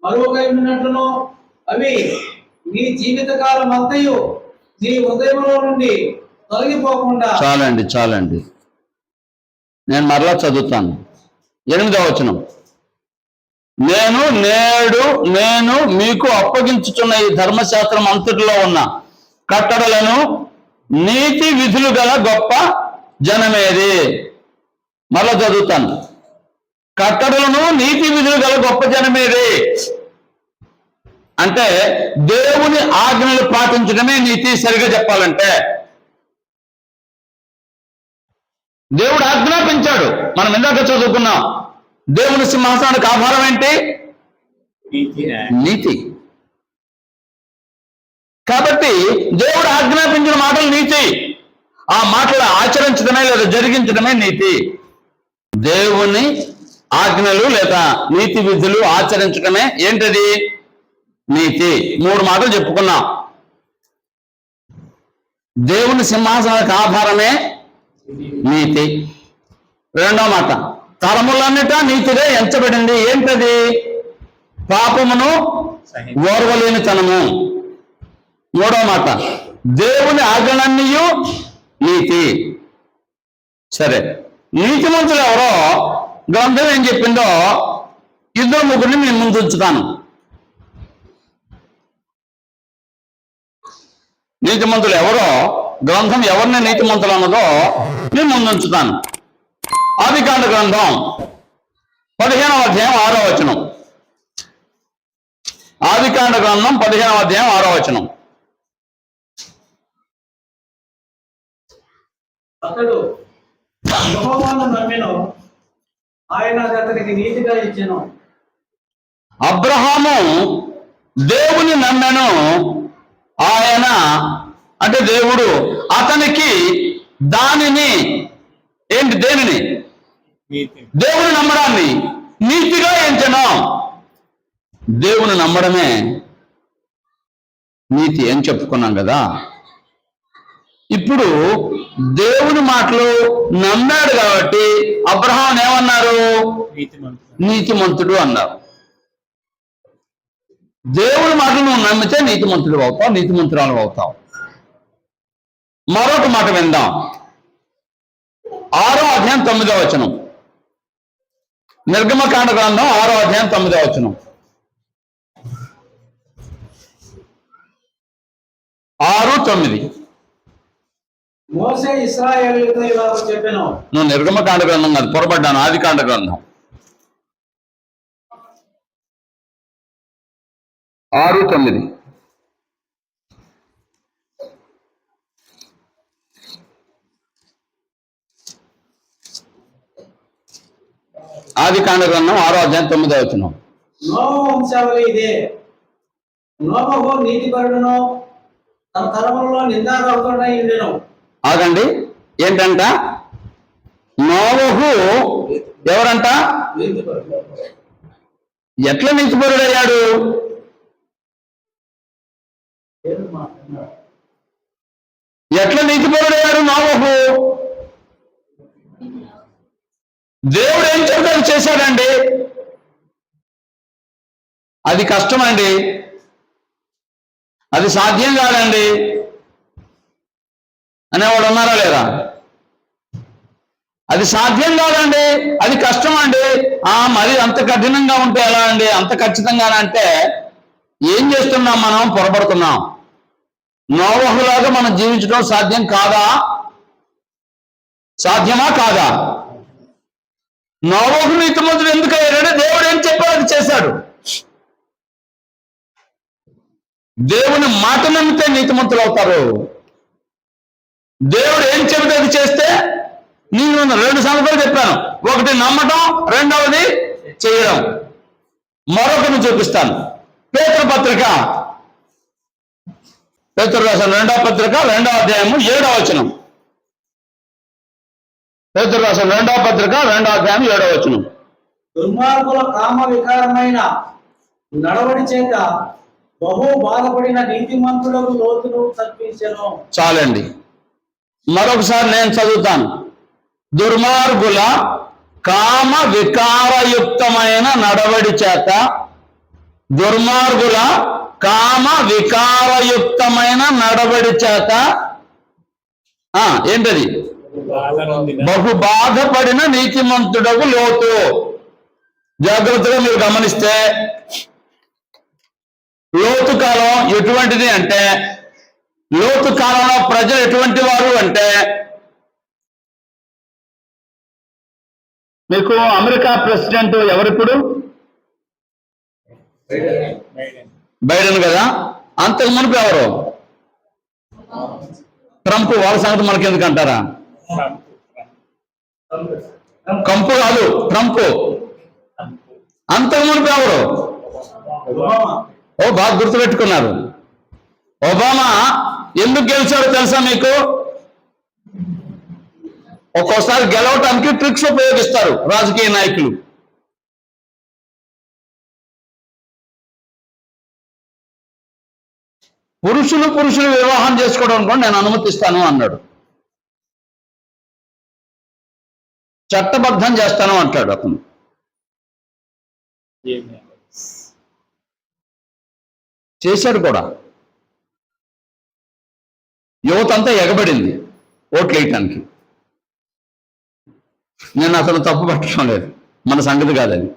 Speaker 4: మరొకై ఉన్నట్లును అవి నీ జీవిత కాలం అంతయు నీ హృదయంలో నుండి తొలగిపోకుండా.
Speaker 2: చాలండి నేను మరలా చదువుతాను. 8వ వచనం. నేను మీకు అప్పగించుచున్న ఈ ధర్మశాస్త్రం అంతటిలో ఉన్న కట్టడలను నీతి విధులు గల గొప్ప జనమేది. మరలా చదువుతాను. కట్టడలను నీతి విధులు గల గొప్ప జనమేది అంటే దేవుని ఆజ్ఞలు పాటించడమే నీతి. సరిగా చెప్పాలంటే దేవుడు ఆజ్ఞాపించాడు. మనం ఇందాక చదువుకున్నాం. దేవుని సింహాసనానికి ఆధారం ఏంటి? నీతి. కాబట్టి దేవుడు ఆజ్ఞాపించిన మాటలు నీతి. ఆ మాటలు ఆచరించడమే లేదా జరిగించడమే నీతి. దేవుని ఆజ్ఞలు లేదా నీతి విధులు ఆచరించడమే ఏంటది? నీతి. 3 మాటలు చెప్పుకున్నాం. దేవుని సింహాసనానికి ఆధారమే నీతి. 2వ మాట, తరములన్నిటా నీతిగా ఎంచబడింది. ఏంటది? పాపమును ఓర్వలేనితనము. 3వ మాట, దేవుని ఆజ్ఞలన్నీయు నీతి. సరే, నీతిమంతులు ఎవరో గ్రంథం ఏం చెప్పిందో 2-3 నేను ముందు ఉంచుతాను. నీతిమంతులు ఎవరో గ్రంథం ఎవరిని నీతిమంతులు అన్నదో నేను ముందుంచుతాను. ఆదికాండ గ్రంథం 15వ అధ్యాయం 6వ వచనం. ఆదికాండ గ్రంథం 15వ అధ్యాయం 6వ వచనం.
Speaker 4: అతడు యెహోవాను నమ్మెను, ఆయన అతనికి నీతిగా ఇచ్చెను.
Speaker 2: అబ్రహాము దేవుని నమ్మెను, ఆయన అంటే దేవుడు అతనికి దానిని దేనిని? దేవుని నమ్మడాన్ని నీతిగా ఎంచెను. దేవుని నమ్మడమే నీతి అని చెప్పుకున్నాం కదా. ఇప్పుడు దేవుని మాటలు నమ్మాడు కాబట్టి అబ్రహాం ఏమన్నారు? నీతిమంతుడు అన్నారు. దేవుని మాటలు నువ్వు నమ్మితే నీతిమంతుడు అవుతావు, నీతిమంతురాలు అవుతావు. మరొక మాట విందాం. 6వ అధ్యాయం 9వ వచనం. నిర్గమకాండ గ్రంథం 6వ అధ్యాయం 9వ వచనం. 6:9.
Speaker 4: మోసే ఇశ్రాయేలుతో ఇలా చెప్పెను.
Speaker 2: నువ్వు నిర్గమకాండ గ్రంథం కాదు, పొరపడ్డాను, ఆదికాండ గ్రంథం 6:9. ఆదికాండ గ్రంథం 6వ అధ్యాయం 9వ వచనం.
Speaker 4: నోవహు వంశావళి ఇదే. నోవహు నీతిపరుడును తన తరములలో నిందారహితుడై ఉండెను.
Speaker 2: ఆగండి, ఏంటంట? నోవహు ఎవరంట?
Speaker 4: నీతిపరుడు.
Speaker 2: ఎట్లా నీతిపరుడయ్యాడు? ఎట్లా నీతిపరుడయ్యాడు నోవహు? దేవుడు ఏం చెప్తాడు చేశాడండి. అది కష్టమండి, అది సాధ్యం కాదండి అనేవాడు ఉన్నారా లేరా? అది సాధ్యం కాదండి, అది కష్టం అండి. మరి అంత కఠినంగా ఉంటే ఎలా అండి? అంత ఖచ్చితంగానే అంటే ఏం చేస్తున్నాం మనం? పొరపడుతున్నాం. నోవహులాగా మనం జీవించడం సాధ్యం కాదా? సాధ్యమా కాదా? నోవహు నీతిమంతుడు ఎందుకు అయ్యాడంటే దేవుడు ఏం చెప్పాడు అది చేశాడు. దేవుని మాట నమ్మితే నీతిమంతులు అవుతారు. దేవుడు ఏం చెబితే అది చేస్తే నేను 2 సంగతులు చెప్పాను. ఒకటి నమ్మటం, రెండవది చేయడం. మరొకటి చూపిస్తాను. పేతురు పత్రిక, పేతురు రాసిన 2వ పత్రిక 2వ అధ్యాయము 7వ వచనం. పేతురు రాసిన 2వ పత్రిక 2వ అధ్యాయం 7వ వచనం.
Speaker 4: దుర్మార్గుల కామ వికారమైన నడవడి చేత బహు బాధపడిన నీతిమంతులకు లోతును తప్పించెను.
Speaker 2: చాలండి, మరొకసారి నేను చదువుతాను. దుర్మార్గుల కామ వికారయుక్తమైన నడవడి చేత, దుర్మార్గుల కామ వికారయుక్తమైన నడవడి చేత ఏంటది? బహు బాధపడిన నీతిమంతుడకు లోతు. జాగ్రత్తగా మీరు గమనిస్తే లోతు కాలం ఎటువంటిది అంటే, లోతు కాలంలో ప్రజలు ఎటువంటి వారు అంటే, మీకు అమెరికా ప్రెసిడెంట్ ఎవరిప్పుడు? బైడెన్ కదా. అంతకు మునుపు ఎవరు? ట్రంప్. వాళ్ళ సంగతి మనకి ఎందుకు అంటారా? కంపు కాదు, ట్రంప్. అంతకు మునుపు ఎవరు? బాగా గుర్తుపెట్టుకున్నారు. ఒబామా ఎందుకు గెలిచాడో తెలుసా మీకు? ఒక్కోసారి గెలవటానికి ట్రిక్స్ ఉపయోగిస్తారు రాజకీయ నాయకులు. పురుషులు వివాహం చేసుకోవడం కూడా నేను అనుమతిస్తాను అన్నాడు. చట్టబద్ధం చేస్తాను అంటాడు అతను. చేశాడు కూడా. యువతంతా ఎగబడింది ఓట్లు వేయటానికి. నేను అతను తప్పు పట్టడం లేదు, మన సంగతి కాదని.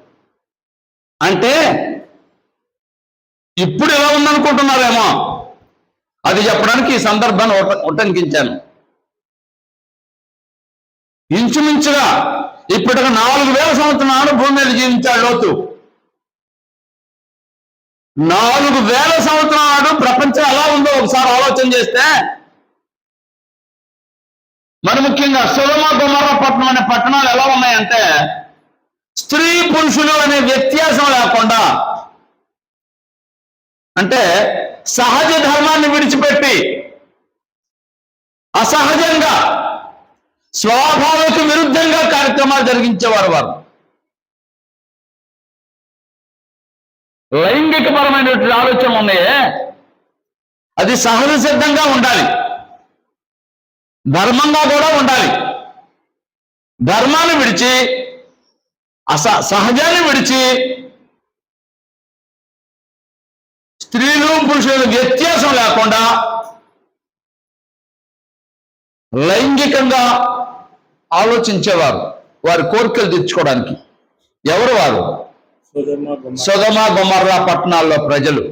Speaker 2: అంటే ఇప్పుడు ఎలా ఉందనుకుంటున్నారేమో, అది చెప్పడానికి ఈ సందర్భాన్ని ఉటంకించాను. ఇంచుమించుగా ఇప్పటికి 4000 సంవత్సరాలు భూమి మీద జీవించాడు లోతు. 4000 సంవత్సరాలు ప్రపంచం ఎలా ఉందో ఒకసారి ఆలోచన చేస్తే, మరి ముఖ్యంగా సొదొమ గొమొర్రా పట్టణం అనే పట్టణాలు ఎలా ఉన్నాయంటే, స్త్రీ పురుషులు అనే వ్యత్యాసం లేకుండా, అంటే సహజ ధర్మాన్ని విడిచిపెట్టి అసహజంగా స్వాభావిక విరుద్ధంగా కార్యక్రమాలు జరిగించేవారు వారు. లైంగికపరమైనటువంటి ఆలోచన ఉన్నాయే, అది సహజ సిద్ధంగా ఉండాలి, ధర్మంగా కూడా ఉండాలి. ధర్మాన్ని విడిచి సహజాన్ని విడిచి స్త్రీలు పురుషుల వ్యత్యాసం లేకుండా లైంగికంగా ఆలోచించేవారు వారి కోరికలు తీర్చుకోవడానికి. ఎవరు వారు? సొదొమ గొమొర్రా పట్టణాల్లో ప్రజలు.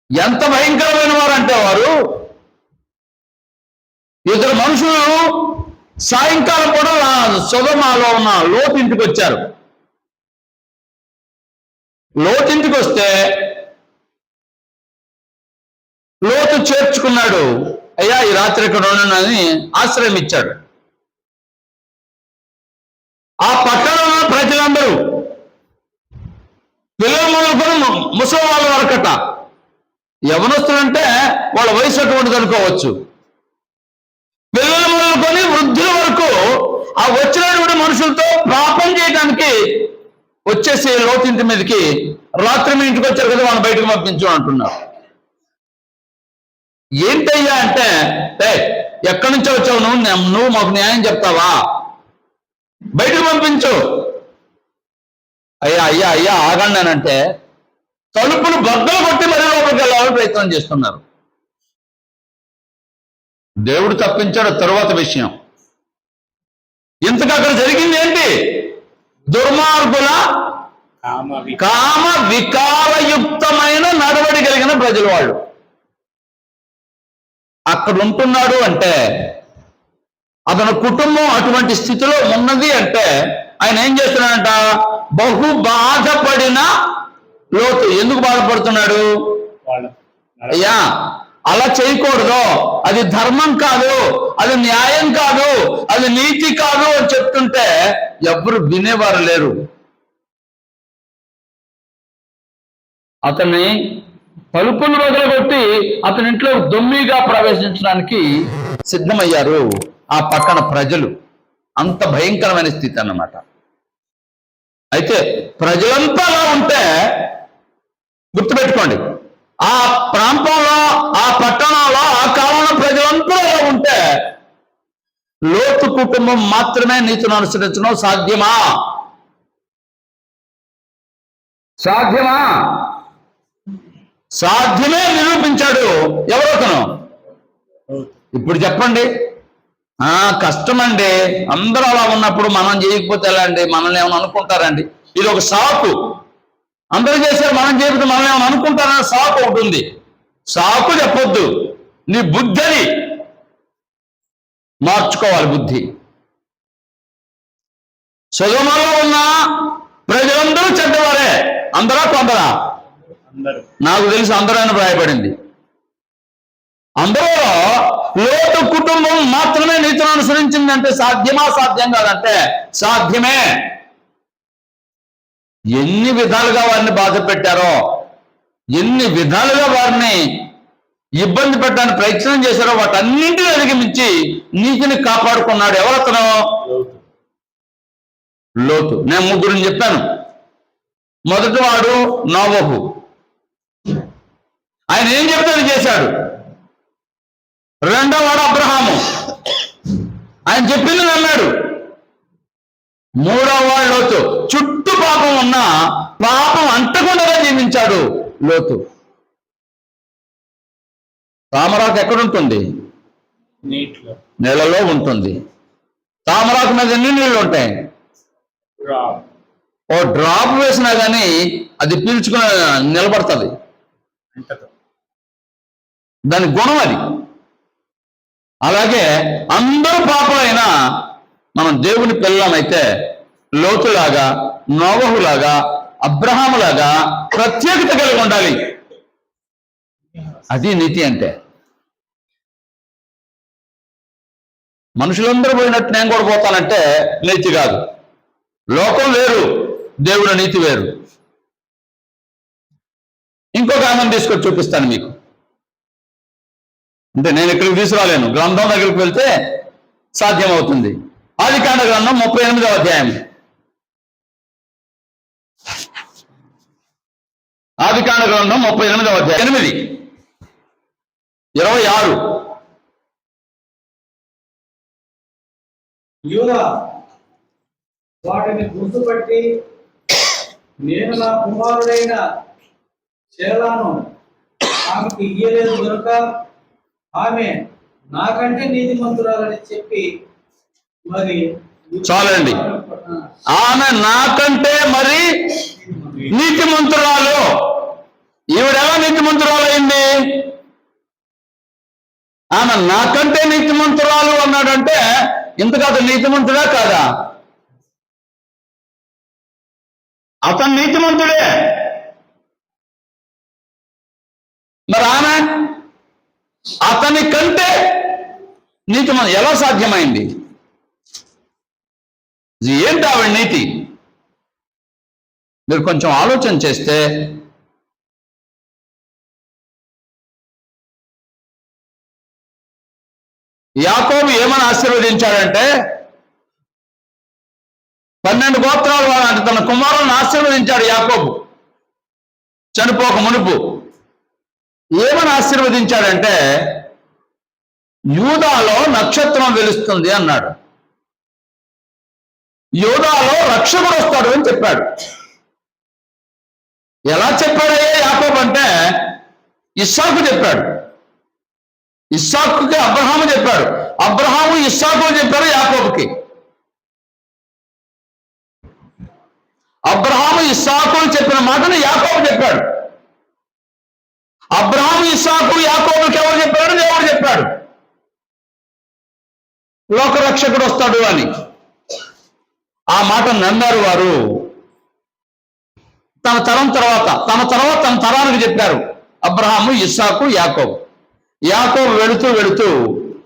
Speaker 2: ఎంత భయంకరమైన వారు అంటే వారు, ఇద్దరు మనుషులు సాయంకాలం కూడా సొదొమలో ఉన్న లోతు ఇంటికి వచ్చారు. లోతు ఇంటికి వస్తే లోతు చేర్చుకున్నాడు. అయ్యా ఈ రాత్రి ఇక్కడ ఉండనని ఆశ్రయం ఇచ్చాడు. ఆ పట్టణంలో ప్రజలందరూ పిల్లలు మొదలుకొని ముసలి వాళ్ళ వరకట, యవనస్తులంటే వాళ్ళ వయసు అటువంటిది అనుకోవచ్చు, పిల్లలు మొదలుకొని వృద్ధుల వరకు ఆ వచ్చినటువంటి మనుషులతో పాపం చేయడానికి వచ్చేసి లోతింటి మీదకి, రాత్రి మీ ఇంటికి వచ్చారు కదా వాళ్ళని బయటకు పంపించు అంటున్నారు. ఏంటయ్యా అంటే, ఎక్కడి నుంచో వచ్చావు నువ్వు మాకు న్యాయం చెప్తావా, బయటకు పంపించు. అయ్యా అయ్యా అయ్యా ఆగండి అంటే తలుపులు బద్దలు కొట్టి మరీ లోపలికి వెళ్ళాలని ప్రయత్నం చేస్తున్నారు. దేవుడు తప్పించాడు. తరువాత విషయం ఇంతకు అక్కడ జరిగింది ఏంటి? దుర్మార్గుల కామ వికారయుక్తమైన నడవడి కలిగిన ప్రజలు వాళ్ళు. అక్కడ ఉంటున్నాడు అంటే, అతని కుటుంబం అటువంటి స్థితిలో ఉన్నది అంటే, ఆయన ఏం చేస్తున్నాడంట? బహు బాధపడిన లోతు. ఎందుకు బాధపడుతున్నాడు? అయ్యా అలా చేయకూడదు, అది ధర్మం కాదు, అది న్యాయం కాదు, అది నీతి కాదు అని చెప్తుంటే ఎవరు వినేవారు లేరు. అతన్ని తలుపులు వదలగొట్టి అతని ఇంట్లో దొమ్మిగా ప్రవేశించడానికి సిద్ధమయ్యారు ఆ పట్టణ ప్రజలు. అంత భయంకరమైన స్థితి అన్నమాట. అయితే ప్రజలంతా అలా ఉంటే గుర్తుపెట్టుకోండి, ఆ ప్రాంతంలో, ఆ పట్టణంలో, ఆ కాలంలో ప్రజలంతా అలా ఉంటే లోతు కుటుంబం మాత్రమే నీతిని అనుసరించడం సాధ్యమా? సాధ్యమా? సాధ్యమే నిరూపించాడు. ఎవరతను? ఇప్పుడు చెప్పండి. కష్టమండి. అందరూ అలా ఉన్నప్పుడు మనం చేయకపోతే ఎలా అండి? మనల్ని ఏమైనా అనుకుంటారండి? ఇది ఒక సాకు. అందరూ చేశారు, మనం చేయకపోతే మనం ఏమైనా అనుకుంటారని సాకు ఒకటి ఉంది. సాకు చెప్పొద్దు. నీ బుద్ధిని మార్చుకోవాలి. బుద్ధి. సొదొమలో ఉన్న ప్రజలందరూ చెడ్డవారే. అందరా కొందరా? నాకు తెలిసి అందరూ అని రాయబడింది. అందరూ లోతు కుటుంబం మాత్రమే నీతిని అనుసరించిందంటే సాధ్యమా? సాధ్యం కాదంటే సాధ్యమే. ఎన్ని విధాలుగా వారిని బాధ పెట్టారో, ఎన్ని విధాలుగా వారిని ఇబ్బంది పెట్టడానికి ప్రయత్నం చేశారో వాటన్నింటినీ అధిగమించి నీతిని కాపాడుకున్నాడు. ఎవరతను? లోతు. నేను ముగ్గురిని చెప్పాను. మొదటి వాడు నోవహు. ఆయన ఏం చెప్తే చేశాడు. రెండో వాడు అబ్రహాము. ఆయన చెప్పింది నమ్మాడు. మూడో వాడు లోతు. చుట్టూ పాపం ఉన్నా పాపం అంటకుండా జీవించాడు లోతు. తామరాకు ఎక్కడుంటుంది? నెలలో ఉంటుంది. తామరాకు మీద ఎన్ని నీళ్ళు ఉంటాయి? ఓ డ్రాప్ వేసినా కానీ అది పీల్చుకుని నిలబడుతుంది. దాని గుణం అది. అలాగే అందరూ పాపలైనా మనం దేవుని పిల్లలమైతే లోతులాగా, నోవహులాగా, అబ్రహాములాగా ప్రత్యేకత కలిగి ఉండాలి. అది నీతి అంటే. మనుషులందరూ పోయినట్టు నేను కూడా పోతానంటే నీతి కాదు. లోకం వేరు, దేవుని నీతి వేరు. ఇంకొక ఆమెను తీసుకొచ్చి చూపిస్తాను మీకు. అంటే నేను ఇక్కడికి తీసుకురాలేను, గ్రంథం దగ్గరికి వెళ్తే సాధ్యమవుతుంది. ఆదికాండ గ్రంథం 38వ అధ్యాయం. ఆదికాండ గ్రంథం 38వ అధ్యాయం 8:26.
Speaker 4: యూదా వాటిని గుర్తుపట్టి, నేను నా కుమారుడైన షేలాను ఆమెకు ఇయ్యలేదు కనుక ఆమె నాకంటే నీతిమంతురాలని చెప్పి మరి
Speaker 2: చాలండి. ఆమె నాకంటే మరి నీతిమంతురాలు. ఈవిడెలా నీతిమంతురాలు అయింది? ఆమె నాకంటే నీతిమంతురాలు అన్నాడంటే ఇంతకు అతను నీతిమంతుడా కాదా? అతను నీతిమంతుడే. మరి ఆమె అతని కంటే నీతిమంతు ఎలా సాధ్యమైంది? ఏంటి ఆవిడ నీతి? మీరు కొంచెం ఆలోచన చేస్తే యాకోబు ఏమని ఆశీర్వదించాడంటే 12 గోత్రాలు అంటే తన కుమారులను ఆశీర్వదించాడు యాకోబు చనిపోక మునుపు. ఏమని ఆశీర్వదించాడంటే యూదాలో నక్షత్రం వెలుస్తుంది అన్నాడు. యూదాలో రక్షకుడు వస్తాడు అని చెప్పాడు. ఎలా చెప్పాడయ్యే యాకోబు అంటే ఇస్సాకు చెప్పాడు. ఇస్సాకుకి అబ్రహాము చెప్పాడు. అబ్రహాము ఇస్సాకు చెప్పాడు యాకోబుకి. అబ్రహాము ఇస్సాకు చెప్పిన మాటను యాకోబు చెప్పాడు. అబ్రహాము ఇస్సాకు యాకోబుకి ఎవరు చెప్పాడు? దేవుడు చెప్పాడు లోకరక్షకుడు వస్తాడు అని. ఆ మాట నమ్మారు వారు. తన తర్వాత తన తరానికి చెప్పారు అబ్రహాము, ఇస్సాకు, యాకోబు. యాకోబు వెళుతూ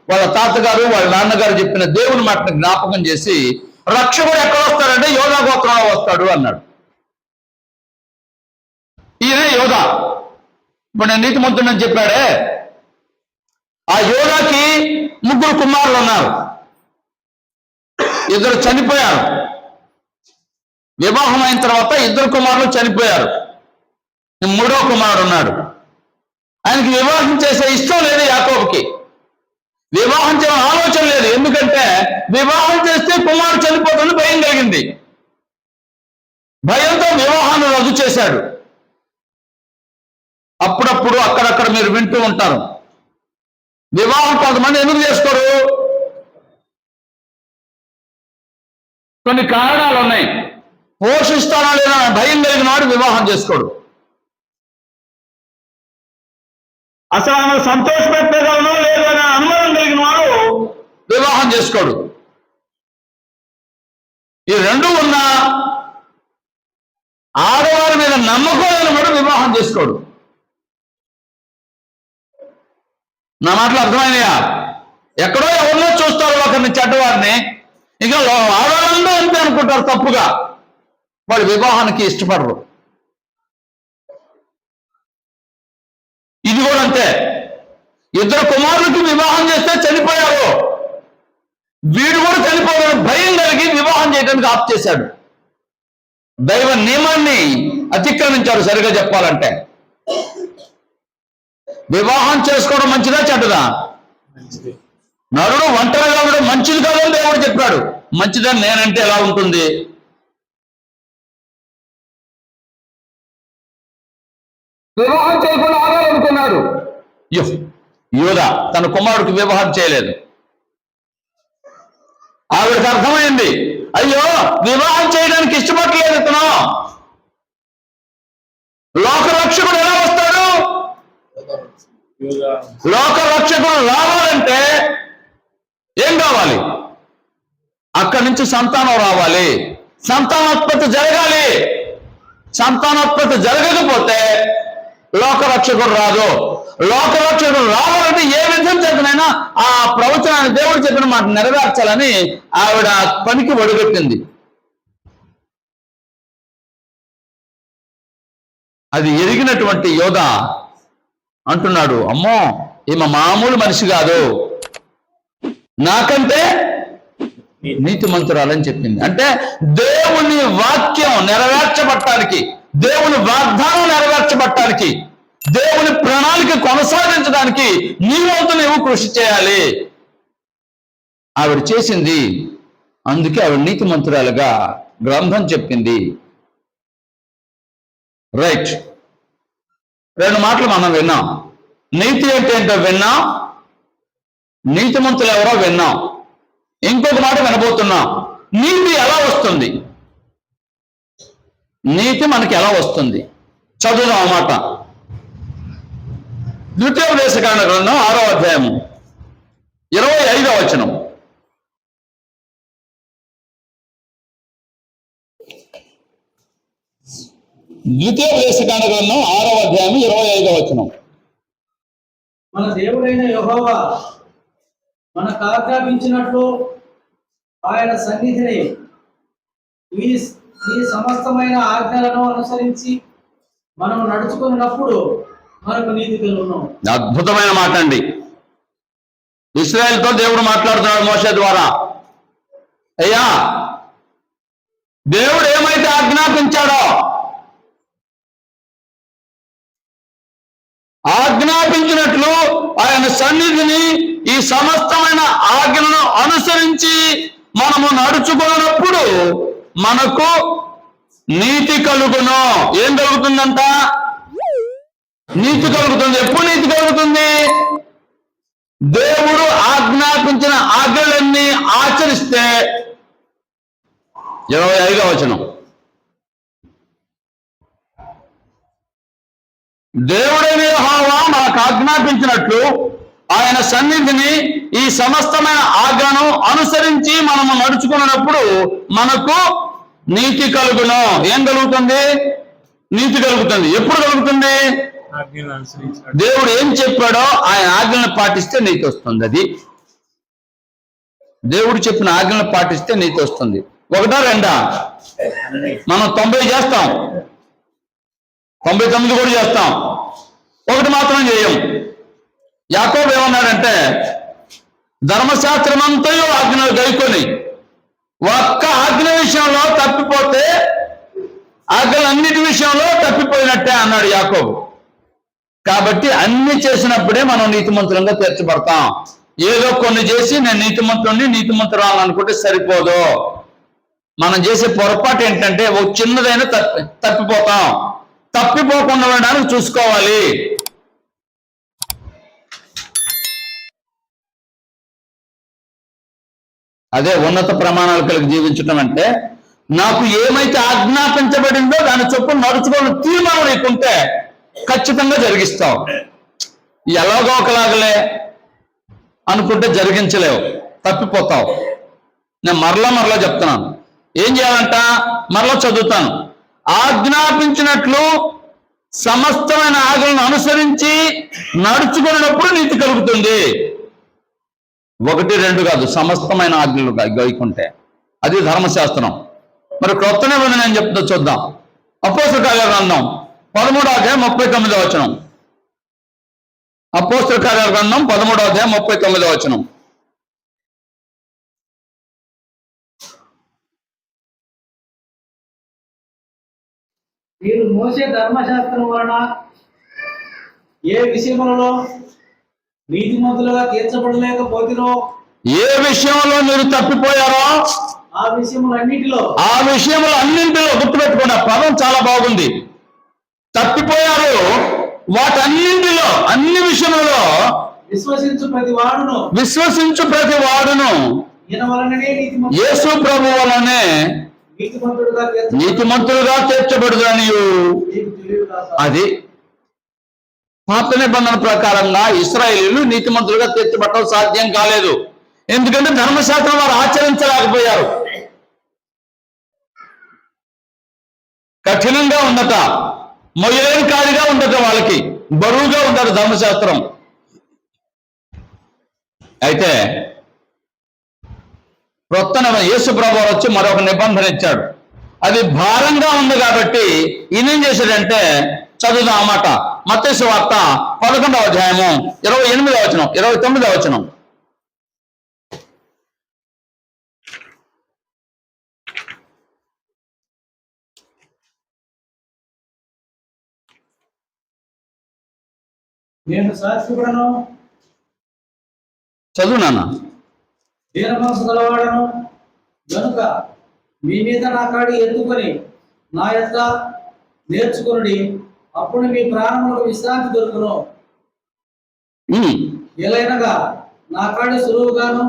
Speaker 2: వాళ్ళ తాతగారు వాళ్ళ నాన్నగారు చెప్పిన దేవుని మాటను జ్ఞాపకం చేసి రక్షకుడు ఎక్కడ వస్తాడంటే యోధా గోత్రంలో వస్తాడు అన్నాడు. ఈయన యోధా. ఇప్పుడు నేను నీతిమంతుడని చెప్పాడే, ఆ యోధాకి 3 కుమారులు ఉన్నారు. 2 చనిపోయారు. వివాహం అయిన తర్వాత 2 కుమారులు చనిపోయారు. 3వ కుమారుడు ఉన్నాడు. ఆయనకి వివాహం చేసే ఇష్టం లేదు యాకోబుకి. వివాహం చేయడం ఆలోచన లేదు. ఎందుకంటే వివాహం చేస్తే కుమారుడు చనిపోతుందని భయం కలిగింది. భయంతో వివాహాన్ని రద్దు చేశాడు. అప్పుడప్పుడు అక్కడక్కడ మీరు వింటూ ఉంటారు, వివాహం కొంతమంది ఎందుకు చేసుకోరు? కొన్ని కారణాలు ఉన్నాయి. పోషిస్తానా లేదా భయం కలిగిన వాడు వివాహం చేసుకోడు. అసలు ఆమె సంతోషపెట్టగలనో లేదో అనే అనుమానం కలిగిన వాడు వివాహం చేసుకోడు. ఈ 2 ఉన్నా ఆడవారి మీద నమ్మకం లేని వాడు వివాహం చేసుకోడు. నా మాటలు అర్థమైనయా? ఎక్కడో ఎవరినో చూస్తారు ఒకరిని, చెడ్డవారిని. ఇక ఆడవాళ్ళందరూ అంతే అనుకుంటారు తప్పుగా. వాళ్ళు వివాహానికి ఇష్టపడరు. ఇది కూడా అంతే. 2 కుమారులకి వివాహం చేస్తే చనిపోయారు. వీడు కూడా చనిపోవాలని భయం కలిగి వివాహం చేయడానికి ఆప్ చేశాడు. దైవ నియమాన్ని అతిక్రమించారు. సరిగా చెప్పాలంటే వివాహం చేసుకోవడం మంచిదా చెడ్డదా? నరుడు ఒంటరిగా ఉండడం మంచిది కాదని దేవుడు చెప్పాడు. మంచిదని నేనంటే ఎలా ఉంటుంది? వివాహం చేయకుండా ఆగాలనుకున్నాడు యోధా. తన కుమారుడికి వివాహం చేయలేదు. ఆవిడకి అర్థమైంది, అయ్యో వివాహం చేయడానికి ఇష్టపడలేదు ఇతను. లోకరక్షకుడు ఎలా వస్తాడు? లోకరక్షకుడు రావాలంటే ఏం కావాలి? అక్కడి నుంచి సంతానం రావాలి, సంతానోత్పత్తి జరగాలి. సంతానోత్పత్తి జరగకపోతే లోకరక్షకుడు రాదు. లోకరక్షకుడు రావాలంటే ఏ విధం చేతనైనా ఆ ప్రవచనాన్ని దేవుడు చెప్పిన మాట నెరవేర్చాలని ఆవిడ పనికి ఒడిగట్టింది. అది ఎరిగినటువంటి యోధా అంటున్నాడు, అమ్మో ఈమె మామూలు మనిషి కాదు, నాకంటే నీతిమంతురాలని చెప్పింది. అంటే దేవుని వాక్యం నెరవేర్చబట్టానికి, దేవుని వాగ్దానం నెరవేర్చబట్టానికి, దేవుని ప్రణాళిక కొనసాగించడానికి నీ వంతు నీవు కృషి చేయాలి. ఆవిడ చేసింది. అందుకే ఆవిడ నీతిమంతురాలుగా గ్రంథం చెప్పింది. రైట్. 2 మాటలు మనం విన్నాం. నీతి అంటే ఏంటో విన్నాం, నీతిమంతులు ఎవరో విన్నాం. ఇంకొక మాట వినబోతున్నాం. నీతి ఎలా వస్తుంది? నీతి మనకి ఎలా వస్తుంది? చదువుదాం అన్నమాట. ద్వితీయోపదేశకాండ గ్రంథం 6వ అధ్యాయము 25వ వచనం. ద్వితీయోపదేశకాండ గ్రంథం 6వ అధ్యాయం 25వ వచనం.
Speaker 4: మన దేవుడైన యెహోవా మనకు ఆజ్ఞాపించినట్లు ఆయన సన్నిధిని ఈ ఈ సమస్తమైన ఆజ్ఞలను అనుసరించి మనం నడుచుకున్నప్పుడు మనకు నీతి కలుగును.
Speaker 2: అద్భుతమైన మాట అండి. ఇశ్రాయేలుతో దేవుడు మాట్లాడుతున్నాడు మోషే ద్వారా. అయ్యా, దేవుడు ఏమైతే ఆజ్ఞాపించాడో ఆజ్ఞాపించినట్లు ఆయన సన్నిధిని ఈ సమస్తమైన ఆజ్ఞలను అనుసరించి మనము నడుచుకున్నప్పుడు మనకు నీతి కలుగును. ఏం కలుగుతుందంట? నీతి కలుగుతుంది. ఎప్పుడు నీతి కలుగుతుంది? దేవుడు ఆజ్ఞాపించిన ఆజ్ఞలన్నీ ఆచరిస్తే. 25వ వచనం. దేవుడైన యెహోవా మనకు ఆజ్ఞాపించినట్లు ఆయన సన్నిధిని ఈ సమస్తమైన ఆజ్ఞను అనుసరించి మనము నడుచుకున్నప్పుడు మనకు నీతి కలుగును. ఏం కలుగుతుంది? నీతి కలుగుతుంది. ఎప్పుడు కలుగుతుంది?
Speaker 3: ఆజ్ఞను అనుసరించి
Speaker 2: దేవుడు ఏం చెప్పాడో ఆయన ఆజ్ఞలను పాటిస్తే నీతి వస్తుంది. అది దేవుడు చెప్పిన ఆజ్ఞలను పాటిస్తే నీతి వస్తుంది. ఒకటా రెండా? మనం 90 చేస్తాం, 99 కూడా చేస్తాం, ఒకటి మాత్రం చేయం. యాకోబు ఏమన్నాడంటే, ధర్మశాస్త్రమంతయు ఆజ్ఞలు గైకొని ఒక్క ఆజ్ఞ విషయంలో తప్పిపోతే ఆజ్ఞలన్నిటి విషయంలో తప్పిపోయినట్టే అన్నాడు యాకోబు. కాబట్టి అన్ని చేసినప్పుడే మనం నీతిమంతులంగా తీర్చబడతాం. ఏదో కొన్ని చేసి నేను నీతిమంతురాలను అనుకుంటే సరిపోదు. మనం చేసే పొరపాటు ఏంటంటే ఒక చిన్నదైనా తప్పిపోతాం. తప్పిపోకుండా ఉండడానికి చూసుకోవాలి. అదే ఉన్నత ప్రమాణాలు కలిగి జీవించడం అంటే, నాకు ఏమైతే ఆజ్ఞాపించబడిందో దాని చొప్పున నడుచుకోవాలని తీర్మానం నీకుంటే ఖచ్చితంగా జరిగిస్తావు. ఎలాగో ఒకలాగలే అనుకుంటే జరిగించలేవు, తప్పిపోతావు. నేను మరలా చెప్తున్నాను. ఏం చేయాలంట? మరలా చదువుతాను. ఆజ్ఞాపించినట్లు సమస్తమైన ఆజ్ఞలను అనుసరించి నడుచుకున్నప్పుడు నీతి కలుగుతుంది. 1, 2 కాదు, సమస్తమైన ఆజ్ఞలు గైకుంటే అది ధర్మశాస్త్రం. మరి క్రొత్త నిబంధన నేను చెప్తా చూద్దాం. అపోస్తలుల కార్యాల గ్రంథం 13వ అధ్యాయం 39వ వచనం. అపోస్తలుల కార్యాల గ్రంథం 13వ అధ్యాయం 39వ వచనం.
Speaker 4: మీరు మోసే ధర్మశాస్త్రం వలన ఏ విషయములలో నీతిమంతులుగా తీర్చబడలేకపోతిరో,
Speaker 2: ఏ విషయంలో మీరు తప్పిపోయారో
Speaker 4: ఆ
Speaker 2: విషయములన్నింటిలో గుర్తుపెట్టుకోండి. ఆ పదం చాలా బాగుంది. తప్పిపోయారు వాటన్నింటిలో, అన్ని విషయములలో
Speaker 4: విశ్వసించు ప్రతి వాడును యేసు
Speaker 2: ప్రభు వలనే నీతిమంతులుగా తీర్చబడుదని. అది పాత నిబంధన ప్రకారంగా ఇశ్రాయేలీయులు నీతిమంతులుగా తీర్చబడటం సాధ్యం కాలేదు. ఎందుకంటే ధర్మశాస్త్రం వారు ఆచరించలేకపోయారు. కఠినంగా ఉండట, మొయ్యలేని కాడిగా ఉండట, వాళ్ళకి బరువుగా ఉండదు ధర్మశాస్త్రం. అయితే క్రొత్త యేసు ప్రభువు వచ్చి మరొక నిబంధన ఇచ్చాడు. అది భారంగా ఉంది కాబట్టి ఈయనేం చేశాడంటే, చదువుదాం అన్నమాట. మత్తయి సువార్త 11వ అధ్యాయము 28వ వచనం, 29వ వచనం.
Speaker 4: నేను సాక్షికుడను,
Speaker 2: చదువు నాన్న.
Speaker 4: దీన మనసు గలవాడను గనుక మీ మీద నా కాడి ఎత్తుకొని నా యొక్క నేర్చుకుని, అప్పుడు మీ ప్రాణములకు విశ్రాంతి దొరుకును. ఎలైనగా నా కాడి సులువుగాను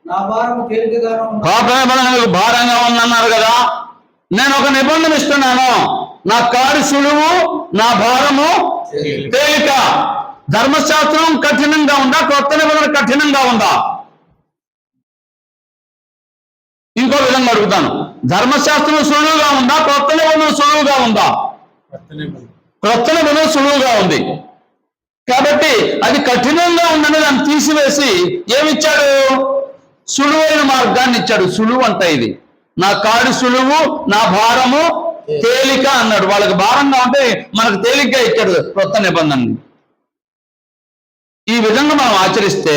Speaker 4: నా భారము తేలికగాను ఉన్నది.
Speaker 2: పాత నిబంధన మీకు భారంగా ఉందన్నారు కదా, నేను ఒక నిబంధన ఇస్తున్నాను, నా కాడి సులువు, నా భారము తేలిక. ధర్మశాస్త్రం కఠినంగా ఉందా, కొత్త నిబంధన కఠినంగా ఉందా? ఇంకో విధంగా అడుగుతాను, ధర్మశాస్త్రం సులువుగా ఉందా, కొత్త నిబంధన సులువుగా ఉందా? కొత్త నిబంధన సులువుగా ఉంది. కాబట్టి అది కఠినంగా ఉందని దాన్ని తీసివేసి ఏమిచ్చాడు? సులువైన మార్గాన్ని ఇచ్చాడు. సులువు అంట ఇది. నా కాడి సులువు, నా భారము తేలిక అన్నాడు. వాళ్ళకి భారంగా ఉంటే మనకు తేలిగ్గా ఇచ్చాడు కొత్త నిబంధనని. ఈ విధంగా మనం ఆచరిస్తే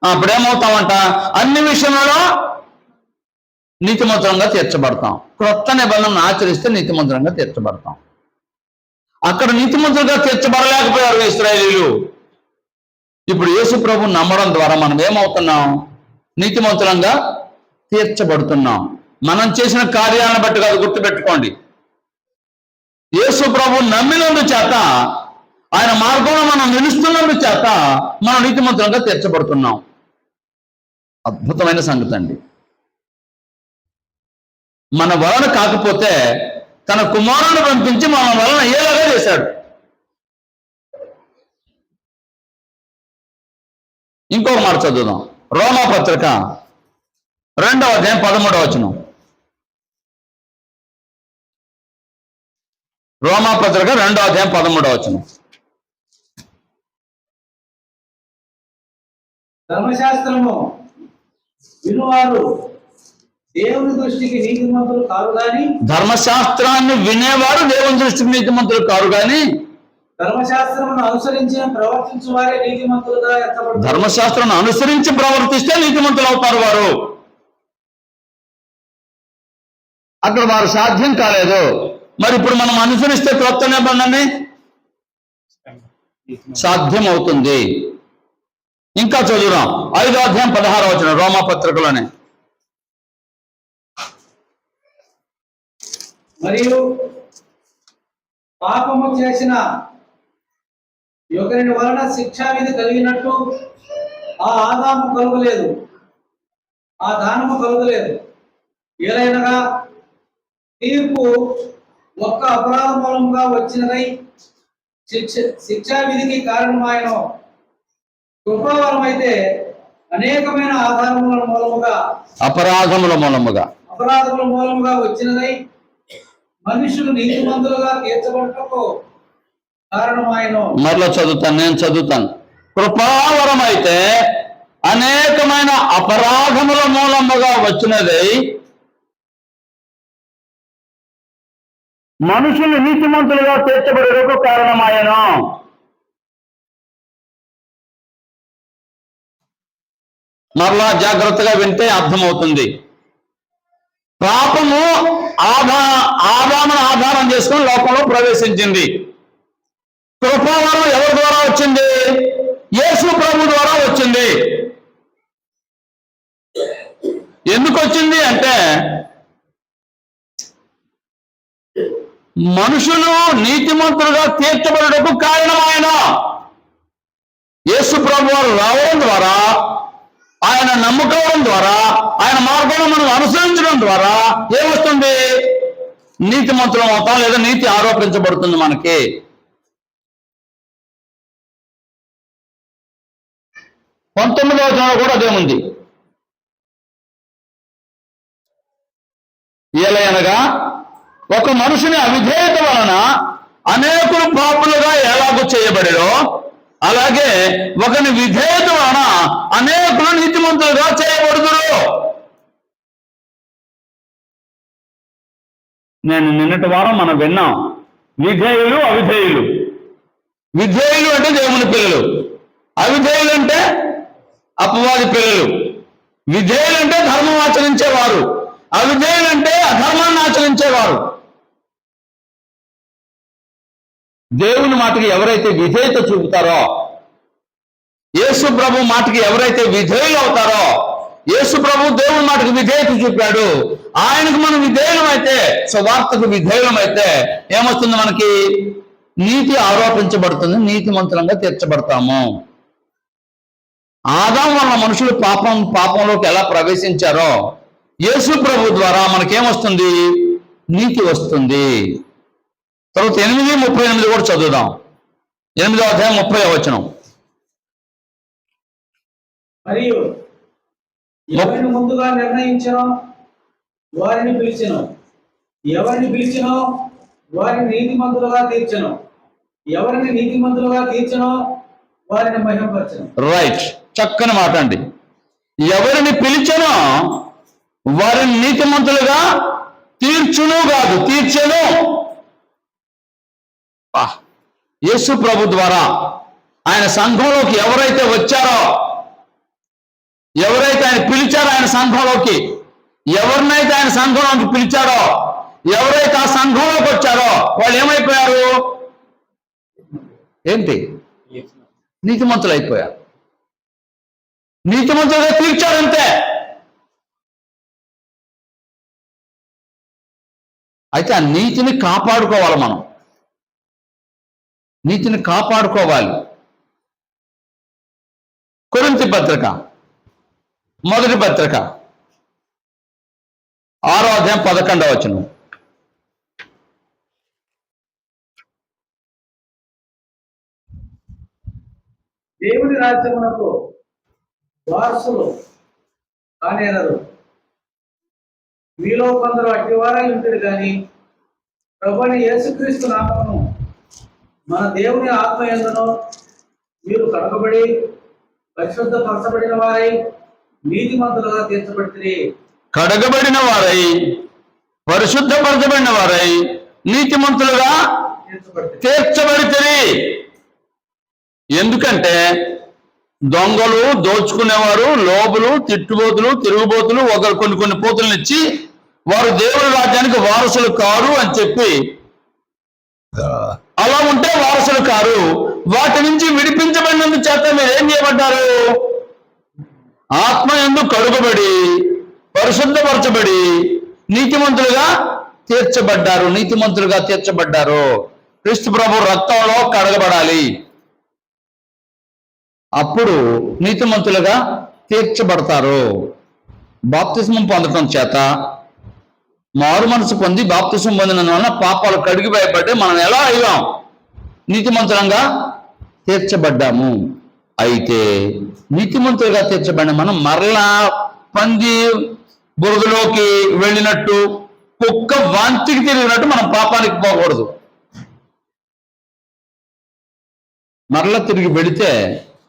Speaker 2: అప్పుడేమవుతామంట? అన్ని విషయంలో నీతిమంతులంగా తీర్చబడతాం. క్రొత్త నిబంధనను ఆచరిస్తే నీతిమంతులంగా తీర్చబడతాం. అక్కడ నీతిమంతులుగా తీర్చబడలేకపోయారు ఇశ్రాయేలీయులు. ఇప్పుడు యేసు ప్రభువుని నమ్మడం ద్వారా మనం ఏమవుతున్నాం? నీతిమంతులంగా తీర్చబడుతున్నాం. మనం చేసిన కార్యాలను బట్టి కాదు, గుర్తుపెట్టుకోండి. యేసు ప్రభువుని నమ్మినందు చేత, ఆయన మార్గంలో మనం నిలుస్తున్నందు చేత మనం నీతిమంతులంగా తీర్చబడుతున్నాం. అద్భుతమైన సంగతి అండి. మన వలన కాకపోతే తన కుమారుని పంపించి మన వలన అయ్యేలాగా చేశాడు. ఇంకొక మాట చదువుదాం. రోమా పత్రిక 2వ అధ్యాయం 13వ వచనం. రోమా పత్రిక 2వ అధ్యాయం 13వ వచనం.
Speaker 4: ధర్మశాస్త్రము వినువారు దేవుని దృష్టికి నీతిమంతులు కారు గాని,
Speaker 2: ధర్మశాస్త్రాన్ని వినేవారు దేవుని దృష్టికి నీతిమంతులు కారు గాని,
Speaker 4: ధర్మశాస్త్రమును అనుసరించి ప్రవర్తించు వారే నీతిమంతులుగా ఎంచబడతారు.
Speaker 2: ధర్మశాస్త్రాన్ని అనుసరించి ప్రవర్తిస్తే నీతిమంతులు అవుతారు వారు. అక్కడ వారు సాధ్యం కాలేదు. మరి ఇప్పుడు మనం అనుసరిస్తే క్రొత్త నిబంధనని సాధ్యం అవుతుంది. ఇంకా చదువుదాం. 5వ అధ్యాయం 16వ వచనం రోమా పత్రికలోనే.
Speaker 4: మరియు పాపము చేసిన ఒకరిని వలన శిక్షా విధి కలిగినట్టు ఆ ఆదాము కలుగలేదు, ఆ దానము కలుగలేదు. ఏలైనగా తీర్పు ఒక్క అపరాధం మూలంగా వచ్చినదై శిక్షా విధికి కారణమైన కృపావరం అయితే అనేకమైన ఆధారముల మూలముగా
Speaker 2: అపరాధముల
Speaker 4: మూలముగా వచ్చినదై మనుషులు నీతిమంతులుగా తీర్చబడటకు కారణమైన.
Speaker 2: మరలా నేను చదువుతాను. కృపావరం అయితే అనేకమైన అపరాధముల మూలముగా వచ్చినది మనుషులు నీతిమంతులుగా తీర్చబడటకు కారణమాయను. మరలా జాగ్రత్తగా వింటే అర్థమవుతుంది. పాపము ఆదామును ఆధారం చేసుకుని లోకంలో ప్రవేశించింది. కృపావరం ఎవరి ద్వారా వచ్చింది? యేసు ప్రభు ద్వారా వచ్చింది. ఎందుకు వచ్చింది అంటే మనుషులు నీతిమంతులుగా తీర్చబడటకు కారణమైన యేసు ప్రభు వారు రావడం ద్వారా, ఆయన నమ్ముకోవడం ద్వారా, ఆయన మార్గంలో మనం అనుసరించడం ద్వారా ఏమొస్తుంది? నీతిమంతులం అవుతాం, లేదా నీతి ఆరోపించబడుతుంది మనకి. పంతొమ్మిదవ వచనంలో కూడా అదేముంది. ఏలయనగా ఒక మనుషుని అవిధేయత వలన అనేకులు పాపులుగా ఎలాగూ చేయబడిరో, అలాగే ఒకని విధేయత వలన అనేకులు నీతిమంతులుగా చేయబడుదురు. నేను నిన్నటి వారం మనం విన్నాం, విధేయులు అవిధేయులు. విధేయులు అంటే దేవుని పిల్లలు, అవిధేయులు అంటే అపవాది పిల్లలు. విధేయులు అంటే ధర్మం ఆచరించేవారు, అవిధేయులు అంటే అధర్మాన్ని ఆచరించేవారు. దేవుని మాటకి ఎవరైతే విధేయత చూపుతారో, యేసు ప్రభు మాటకి ఎవరైతే విధేయులు అవుతారో, యేసు ప్రభు దేవుని మాటకి విధేయత చూపాడు, ఆయనకు మనం విధేయులమైతే, సువార్తకు విధేయులమైతే ఏమొస్తుంది? మనకి నీతి ఆరోపించబడుతుంది, నీతిమంతులంగా తీర్చబడతాము. ఆదాం వల్ల మనుషులు పాపంలోకి ఎలా ప్రవేశించారో యేసు ప్రభు ద్వారా మనకేమొస్తుంది? నీతి వస్తుంది. తర్వాత 8:38 కూడా చదువుదాం. 8వ అధ్యాయం 30వ వచనం.
Speaker 4: మరియు ఎవరిని ముందుగా నిర్ణయించనో వారిని పిలిచెను, ఎవరిని పిలిచెనో వారిని నీతిమంతులుగా తీర్చెను, ఎవరిని నీతిమంతులుగా తీర్చెనో వారిని మహిమపరచెను.
Speaker 2: రైట్, చక్కని మాట అండి. ఎవరిని పిలిచెనో వారిని నీతిమంతులుగా తీర్చును కాదు, తీర్చెను. యేసు ప్రభు ద్వారా ఆయన సంఘంలోకి ఎవరైతే వచ్చారో, ఎవరైతే ఆయన పిలిచారో, ఆయన సంఘంలోకి ఎవరినైతే ఆయన సంఘంలోకి పిలిచారో, ఎవరైతే ఆ సంఘంలోకి వచ్చారో వాళ్ళు ఏమైపోయారు? ఏంటి? నీతిమంతులు అయిపోయారు. నీతిమంతులుగా తీర్చారంతే. అయితే ఆ నీతిని కాపాడుకోవాలి. మనం నీతిని కాపాడుకోవాలి. కొరింథీ పత్రిక, మొదటి పత్రిక 6వ అధ్యాయం 11వ వచనం.
Speaker 4: దేవుని రాజ్యమునకు వారసులు కానేరరు. మీలో కొందరు అట్టివారై ఉంటారు కానీ ప్రభువైన యేసుక్రీస్తు నామమును మన దేవుని ఆత్మయందును మీరు కడగబడి పరిశుద్ధపరచబడిన వారై నీతిమంతులుగా తీర్చబడితే.
Speaker 2: కడగబడిన వారై పరిశుద్ధపరచబడిన వారై నీతిమంతులుగా తీర్చబడితే. ఎందుకంటే దొంగలు, దోచుకునేవారు, లోబులు, తిట్టుబోతులు, తిరుగుబోతులు ఒకరు కొన్ని పోతులను ఇచ్చి వారు దేవుని రాజ్యానికి వారసులు కారు అని చెప్పి, అలా ఉంటే వారసులు కారు. వాటి నుంచి విడిపించబడినందు చేత మీరు ఏం చేయబడ్డారు? ఆత్మయందు కడుగబడి పరిశుద్ధపరచబడి నీతిమంతులుగా తీర్చబడ్డారు. నీతిమంతులుగా తీర్చబడ్డారు. క్రీస్తు ప్రభు రక్తంలో కడగబడాలి, అప్పుడు నీతిమంతులుగా తీర్చబడతారు. బాప్తిస్మం పొందటం చేత, మారు మనసు పొంది బాప్తిస్మం పొందిన వలన పాపాలు కడిగి భయపడి మనం ఎలా అయ్యాం? నీతిమంతులంగా తీర్చబడ్డాము. అయితే నీతిమంతులుగా తీర్చబడిన మనం మరలా పంది బురదలోకి వెళ్ళినట్టు, కుక్క వాంతికి తిరిగినట్టు మనం పాపానికి పోకూడదు. మరలా తిరిగి వెళితే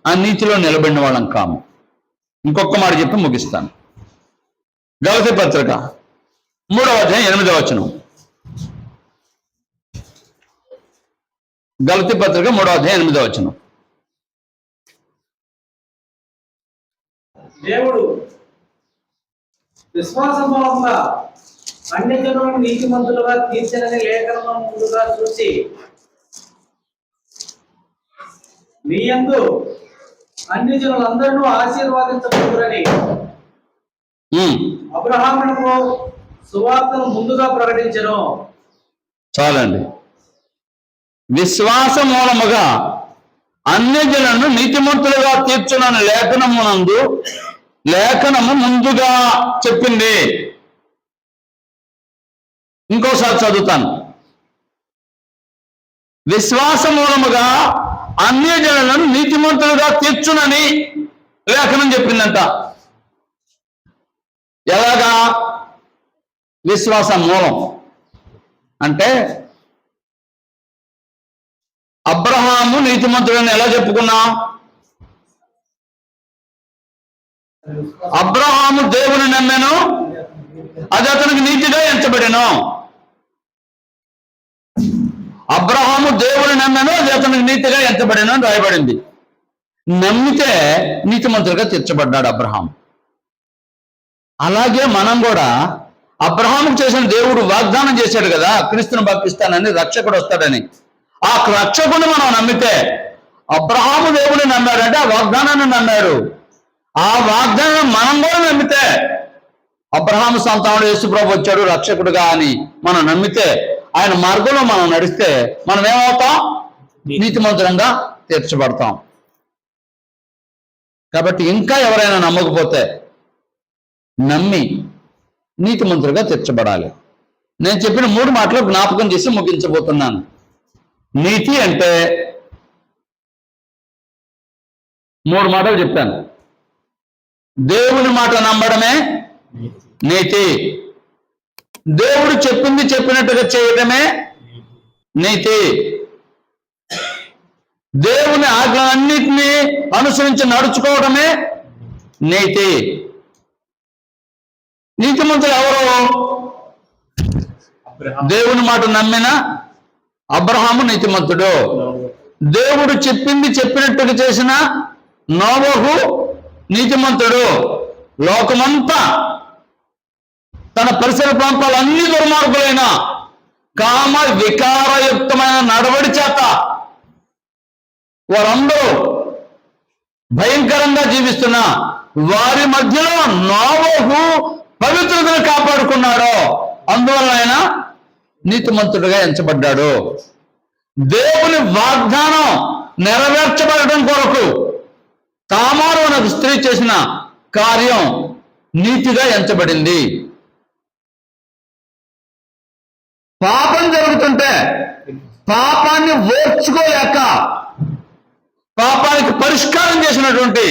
Speaker 2: ఆ నీతిలో నిలబడిన వాళ్ళం కాము. ఇంకొక మాట చెప్పి ముగిస్తాను. గలతీ పత్రిక 3వ అధ్యాయం 8వ వచనం. గలతీ పత్రిక 3వ అధ్యాయం 8వ వచనం.
Speaker 4: దేవుడు విశ్వాసం మూలంగా అన్యజనులను నీతిమంతులుగా తీర్చనని లేఖనం ముందుగా చూసి మీ యందు అన్యజనులందరూ ఆశీర్వాదించబడుదురని అబ్రహామునకు సువార్తను ముందుగా ప్రకటించెను.
Speaker 2: చాలండి. విశ్వాస మూలముగా అన్యజనులను నీతిమంతులుగా తీర్చునని లేఖనము ముందుగా చెప్పింది. ఇంకోసారి చదువుతాను. విశ్వాస మూలముగా అన్యజనులను నీతిమంతులుగా తీర్చునని లేఖనం చెప్పిందంట. ఎలాగా? విశ్వాస మూలం అంటే అబ్రహాము నీతిమంతుడని ఎలా చెప్పుకున్నాం? అబ్రహాము దేవుని నమ్మాను, అది అతనికి నీతిగా ఎంచబడెను. అబ్రహాము దేవుని నమ్మాను, అది అతనికి నీతిగా ఎంచబడెను అని రాయబడింది. నమ్మితే నీతిమంతులుగా తీర్చబడ్డాడు అబ్రహాం. అలాగే మనం కూడా అబ్రహాముకు చేసిన దేవుడు వాగ్దానం చేశాడు కదా, క్రీస్తును పంపిస్తానని, రక్షకుడు వస్తాడని. ఆ రక్షకుని మనం నమ్మితే, అబ్రహాము దేవుడిని నమ్మాడంటే ఆ వాగ్దానాన్ని నమ్మాడు. ఆ వాగ్దానం మనం కూడా నమ్మితే, అబ్రహాము సంతానుడు యేసు ప్రభు వచ్చాడు రక్షకుడుగా అని మనం నమ్మితే, ఆయన మార్గంలో మనం నడిస్తే మనం ఏమవుతాం? నీతిమంతులంగా తీర్చబడతాం. కాబట్టి ఇంకా ఎవరైనా నమ్మకపోతే నమ్మి నీతిమంతులుగా తీర్చబడాలి. నేను చెప్పిన 3 మాటలు జ్ఞాపకం చేసి ముగించబోతున్నాను. నీతి అంటే 3 మాటలు చెప్పాను. దేవుని మాట నమ్మడమే నీతి. దేవుడు చెప్పింది చెప్పినట్టుగా చేయడమే నీతి. దేవుని ఆజ్ఞలన్నిటినీ అనుసరించి నడుచుకోవడమే నీతి. నీతిమంతులు ఎవరు? దేవుని మాట నమ్మిన అబ్రహాము నీతిమంతుడు. దేవుడు చెప్పింది చెప్పినట్టుగా చేసిన నోవహు నీతిమంతుడు. లోకమంతా తన పరిసర ప్రాంతాలన్నీ దుర్మార్గులైన కామ వికారయుక్తమైన నడవడి చేత వారందరూ భయంకరంగా జీవిస్తున్న వారి మధ్యలో నోవహు పవిత్రతను కాపాడుకున్నాడు. అందువల్ల ఆయన నీతిమంతుడిగా ఎంచబడ్డాడు. దేవుని వాగ్దానం నెరవేర్చబడటం కొరకు తామారు అనే స్త్రీ చేసిన కార్యం నీతిగా ఎంచబడింది. పాపం జరుగుతుంటే పాపాన్ని ఓర్చుకోలేక పాపానికి పరిష్కారం చేసినటువంటి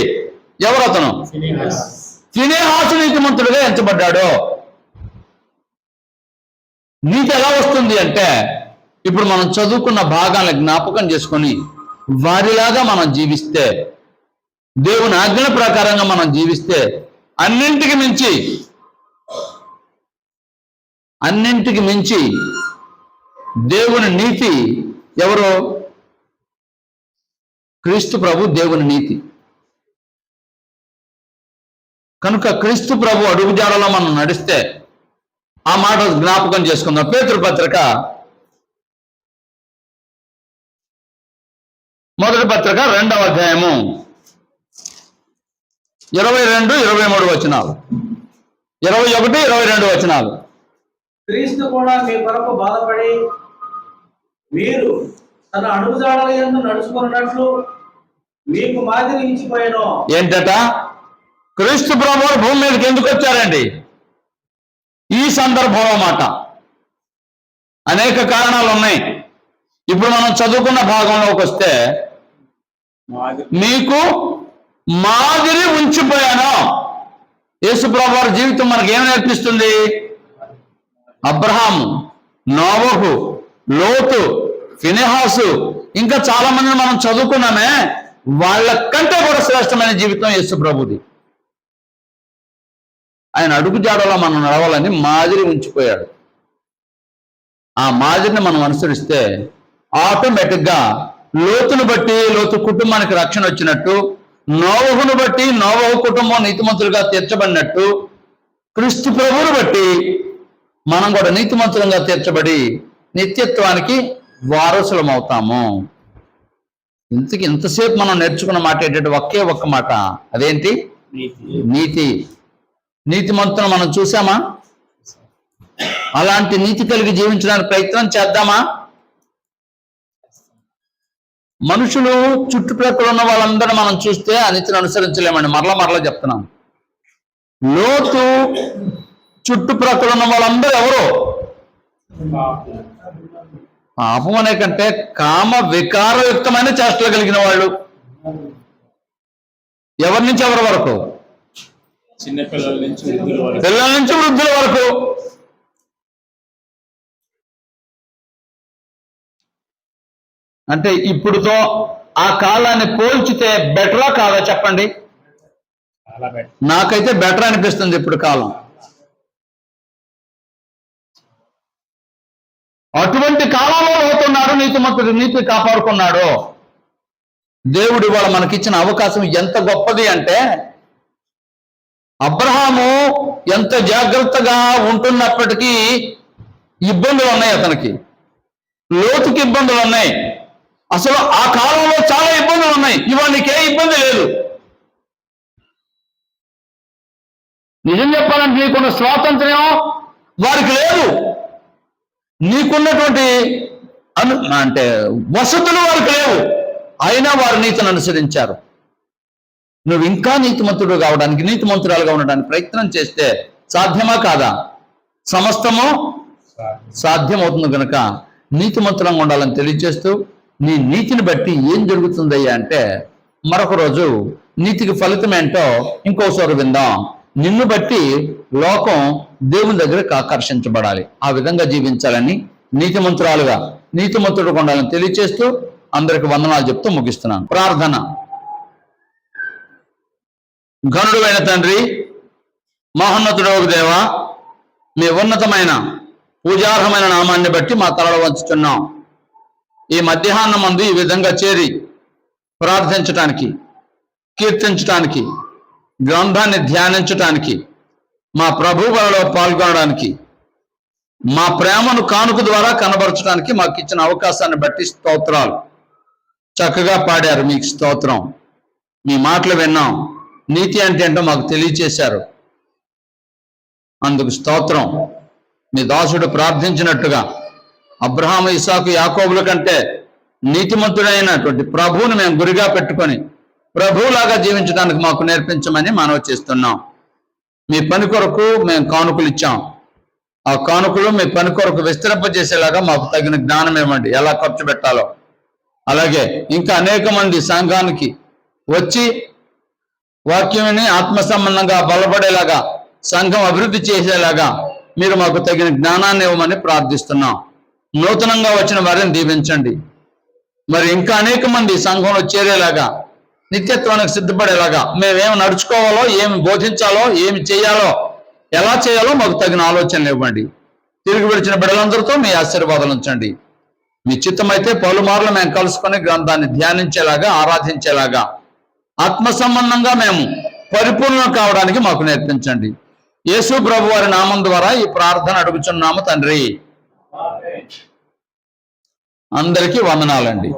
Speaker 2: ఎవరు అతను? ఫినెహాసు నీతిమంతుడిగా ఎంచబడ్డాడు. నీతి ఎలా వస్తుంది అంటే ఇప్పుడు మనం చదువుకున్న భాగాలను జ్ఞాపకం చేసుకొని వారిలాగా మనం జీవిస్తే, దేవుని ఆజ్ఞల ప్రకారంగా మనం జీవిస్తే అన్నింటికి మించి దేవుని నీతి ఎవరు? క్రీస్తు ప్రభు దేవుని నీతి. కనుక క్రీస్తు ప్రభు అడుగుజాడలో మనం నడిస్తే ఆ మాట జ్ఞాపకం చేసుకుందాం. పేతురు పత్రిక 1వ పత్రిక 2వ అధ్యాయము 22, 23 వచనాలు, 21, 22 వచనాలు.
Speaker 4: క్రీస్తు కూడా మీ కొరకు బాధపడి మీరు తన అడుగుజాడల యందు నడుచుకున్నట్లు మీకు మాదిరి ఇచ్చిపోయాను.
Speaker 2: ఏంటట? క్రీస్తు ప్రభు భూమి మీదకి ఎందుకు వచ్చారండి? ఈ సందర్భంలో మాట. అనేక కారణాలు ఉన్నాయి. ఇప్పుడు మనం చదువుకున్న భాగంలోకి వస్తే మీకు మాదిరి ఉంచిపోయాను. యేసు ప్రభు వారి జీవితం మనకి ఏం నేర్పిస్తుంది? అబ్రహాము, నోవహు, లోతు, ఫినెహాసు, ఇంకా చాలా మందిని మనం చదువుకున్నామే. వాళ్ళకంటే కూడా శ్రేష్టమైన జీవితం యేసు ప్రభుది. ఆయన అడుగుజాడలో మనం నడవాలని మాదిరి ఉంచిపోయాడు. ఆ మాదిరిని మనం అనుసరిస్తే ఆటోమేటిక్గా లోతును బట్టి లోతు కుటుంబానికి రక్షణ వచ్చినట్టు, నోవహును బట్టి నోవహు కుటుంబం నీతిమంతులుగా తీర్చబడినట్టు, క్రీస్తు ప్రభువును బట్టి మనం కూడా నీతిమంతులుగా తీర్చబడి నిత్యత్వానికి వారసులం అవుతాము. ఇంతసేపు మనం నేర్చుకున్న మాట ఏంటంటే ఒకే ఒక్క మాట. అదేంటి? నీతి. నీతిమంతులను మనం చూసామా? అలాంటి నీతి కలిగి జీవించడానికి ప్రయత్నం చేద్దామా? మనుషులు చుట్టుప్రక్కల ఉన్న వాళ్ళందరూ మనం చూస్తే ఆ నీతిని అనుసరించలేమండి. మరలా చెప్తున్నాను. లోతు చుట్టుప్రక్కల ఉన్న వాళ్ళందరూ ఎవరు? పాపం అనే కంటే కామ వికారయుక్తమైన చేష్టలు కలిగిన వాళ్ళు. ఎవరి నుంచి ఎవరి వరకు?
Speaker 3: పిల్లల నుంచి
Speaker 2: వృద్ధుల వరకు. అంటే ఇప్పుడుతో ఆ కాలాన్ని పోల్చితే బెటరా కాదా చెప్పండి? నాకైతే బెటర్ అనిపిస్తుంది ఇప్పుడు కాలం. అటువంటి కాలంలో అవుతున్నాడు నీతిమంతుడు, నీతి కాపాడుకున్నాడు. దేవుడు ఇవాళ మనకిచ్చిన అవకాశం ఎంత గొప్పది అంటే, అబ్రహాము ఎంత జాగ్రత్తగా ఉంటున్నప్పటికీ ఇబ్బందులు ఉన్నాయి అతనికి. లోతుకి ఇబ్బందులు ఉన్నాయి. అసలు ఆ కాలంలో చాలా ఇబ్బందులు ఉన్నాయి. ఇవాళ నీకే ఇబ్బంది లేదు. నిజం చెప్పాలంటే నీకున్న స్వాతంత్ర్యం వారికి లేదు. నీకున్నటువంటి అంటే వసతులు వారికి లేవు. అయినా వారు నీతిని అనుసరించారు. నువ్వు ఇంకా నీతిమంతుడు కావడానికి, నీతిమంతురాలుగా ఉండడానికి ప్రయత్నం చేస్తే సాధ్యమా కాదా? సమస్తము సాధ్యమవుతుంది కనుక నీతిమంతులంగా ఉండాలని తెలియజేస్తూ, నీ నీతిని బట్టి ఏం జరుగుతుందయ్యా అంటే, మరొక రోజు నీతికి ఫలితం ఏంటో ఇంకోసారి విందాం. నిన్ను బట్టి లోకం దేవుని దగ్గరకు ఆకర్షించబడాలి, ఆ విధంగా జీవించాలని, నీతిమంతురాలుగా నీతిమంతుడుగా ఉండాలని తెలియజేస్తూ అందరికి వందనాలు చెప్తూ ముగిస్తున్నాను. ప్రార్థన. ఘనుడైన తండ్రి, మహోన్నతుడగు దేవా, మీ ఉన్నతమైన పూజార్హమైన నామాన్ని బట్టి మా తలలో వంచుతున్నాం. ఈ మధ్యాహ్నం మందు ఈ విధంగా చేరి ప్రార్థించటానికి, కీర్తించటానికి, గ్రంథాన్ని ధ్యానించటానికి, మా ప్రభు బలలో పాల్గొనడానికి, మా ప్రేమను కానుక ద్వారా కనబరచడానికి మాకు ఇచ్చిన అవకాశాన్ని బట్టి స్తోత్రాలు. చక్కగా పాడారు, మీకు స్తోత్రం. మీ మాటలు విన్నాం, నీతి అంటే ఏంటో మాకు తెలియచేశారు, అందుకు స్తోత్రం. మీ దాసుడు ప్రార్థించినట్టుగా అబ్రహాము, ఇస్సాకు, యాకోబుల కంటే నీతిమంతుడైనటువంటి ప్రభువుని మేము గురిగా పెట్టుకొని ప్రభువులాగా జీవించడానికి మాకు నేర్పించమని మనవి చేస్తున్నాం. మీ పని కొరకు మేము కానుకలు ఇచ్చాం, ఆ కానుకలు మీ పని కొరకు విస్తరింపజేసేలాగా మాకు తగిన జ్ఞానం ఇవ్వండి, ఎలా ఖర్చు పెట్టాలో. అలాగే ఇంకా అనేక మంది సంఘానికి వచ్చి వాక్యాన్ని ఆత్మ సంబంధంగా బలపడేలాగా, సంఘం అభివృద్ధి చేసేలాగా మీరు మాకు తగిన జ్ఞానాన్ని ఇవ్వమని ప్రార్థిస్తున్నాం. నూతనంగా వచ్చిన వారిని దీవించండి. మరి ఇంకా అనేక మంది సంఘంలో చేరేలాగా, నిత్యత్వానికి సిద్ధపడేలాగా మేమేమి నడుచుకోవాలో, ఏమి బోధించాలో, ఏమి చేయాలో, ఎలా చేయాలో మాకు తగిన ఆలోచనలు ఇవ్వండి. తిరిగి విడిచిన బిడ్డలందరితో మీ ఆశీర్వాదాలు ఉంచండి. మీ చిత్తమైతే పలుమార్లు మేము కలుసుకొని గ్రంథాన్ని ధ్యానించేలాగా, ఆరాధించేలాగా, ఆత్మ సంబంధంగా మేము పరిపూర్ణం కావడానికి మాకు నేర్పించండి. యేసు ప్రభు వారి నామం ద్వారా ఈ ప్రార్థన అడుగుచున్నాము తండ్రి. అందరికీ వందనాలండి.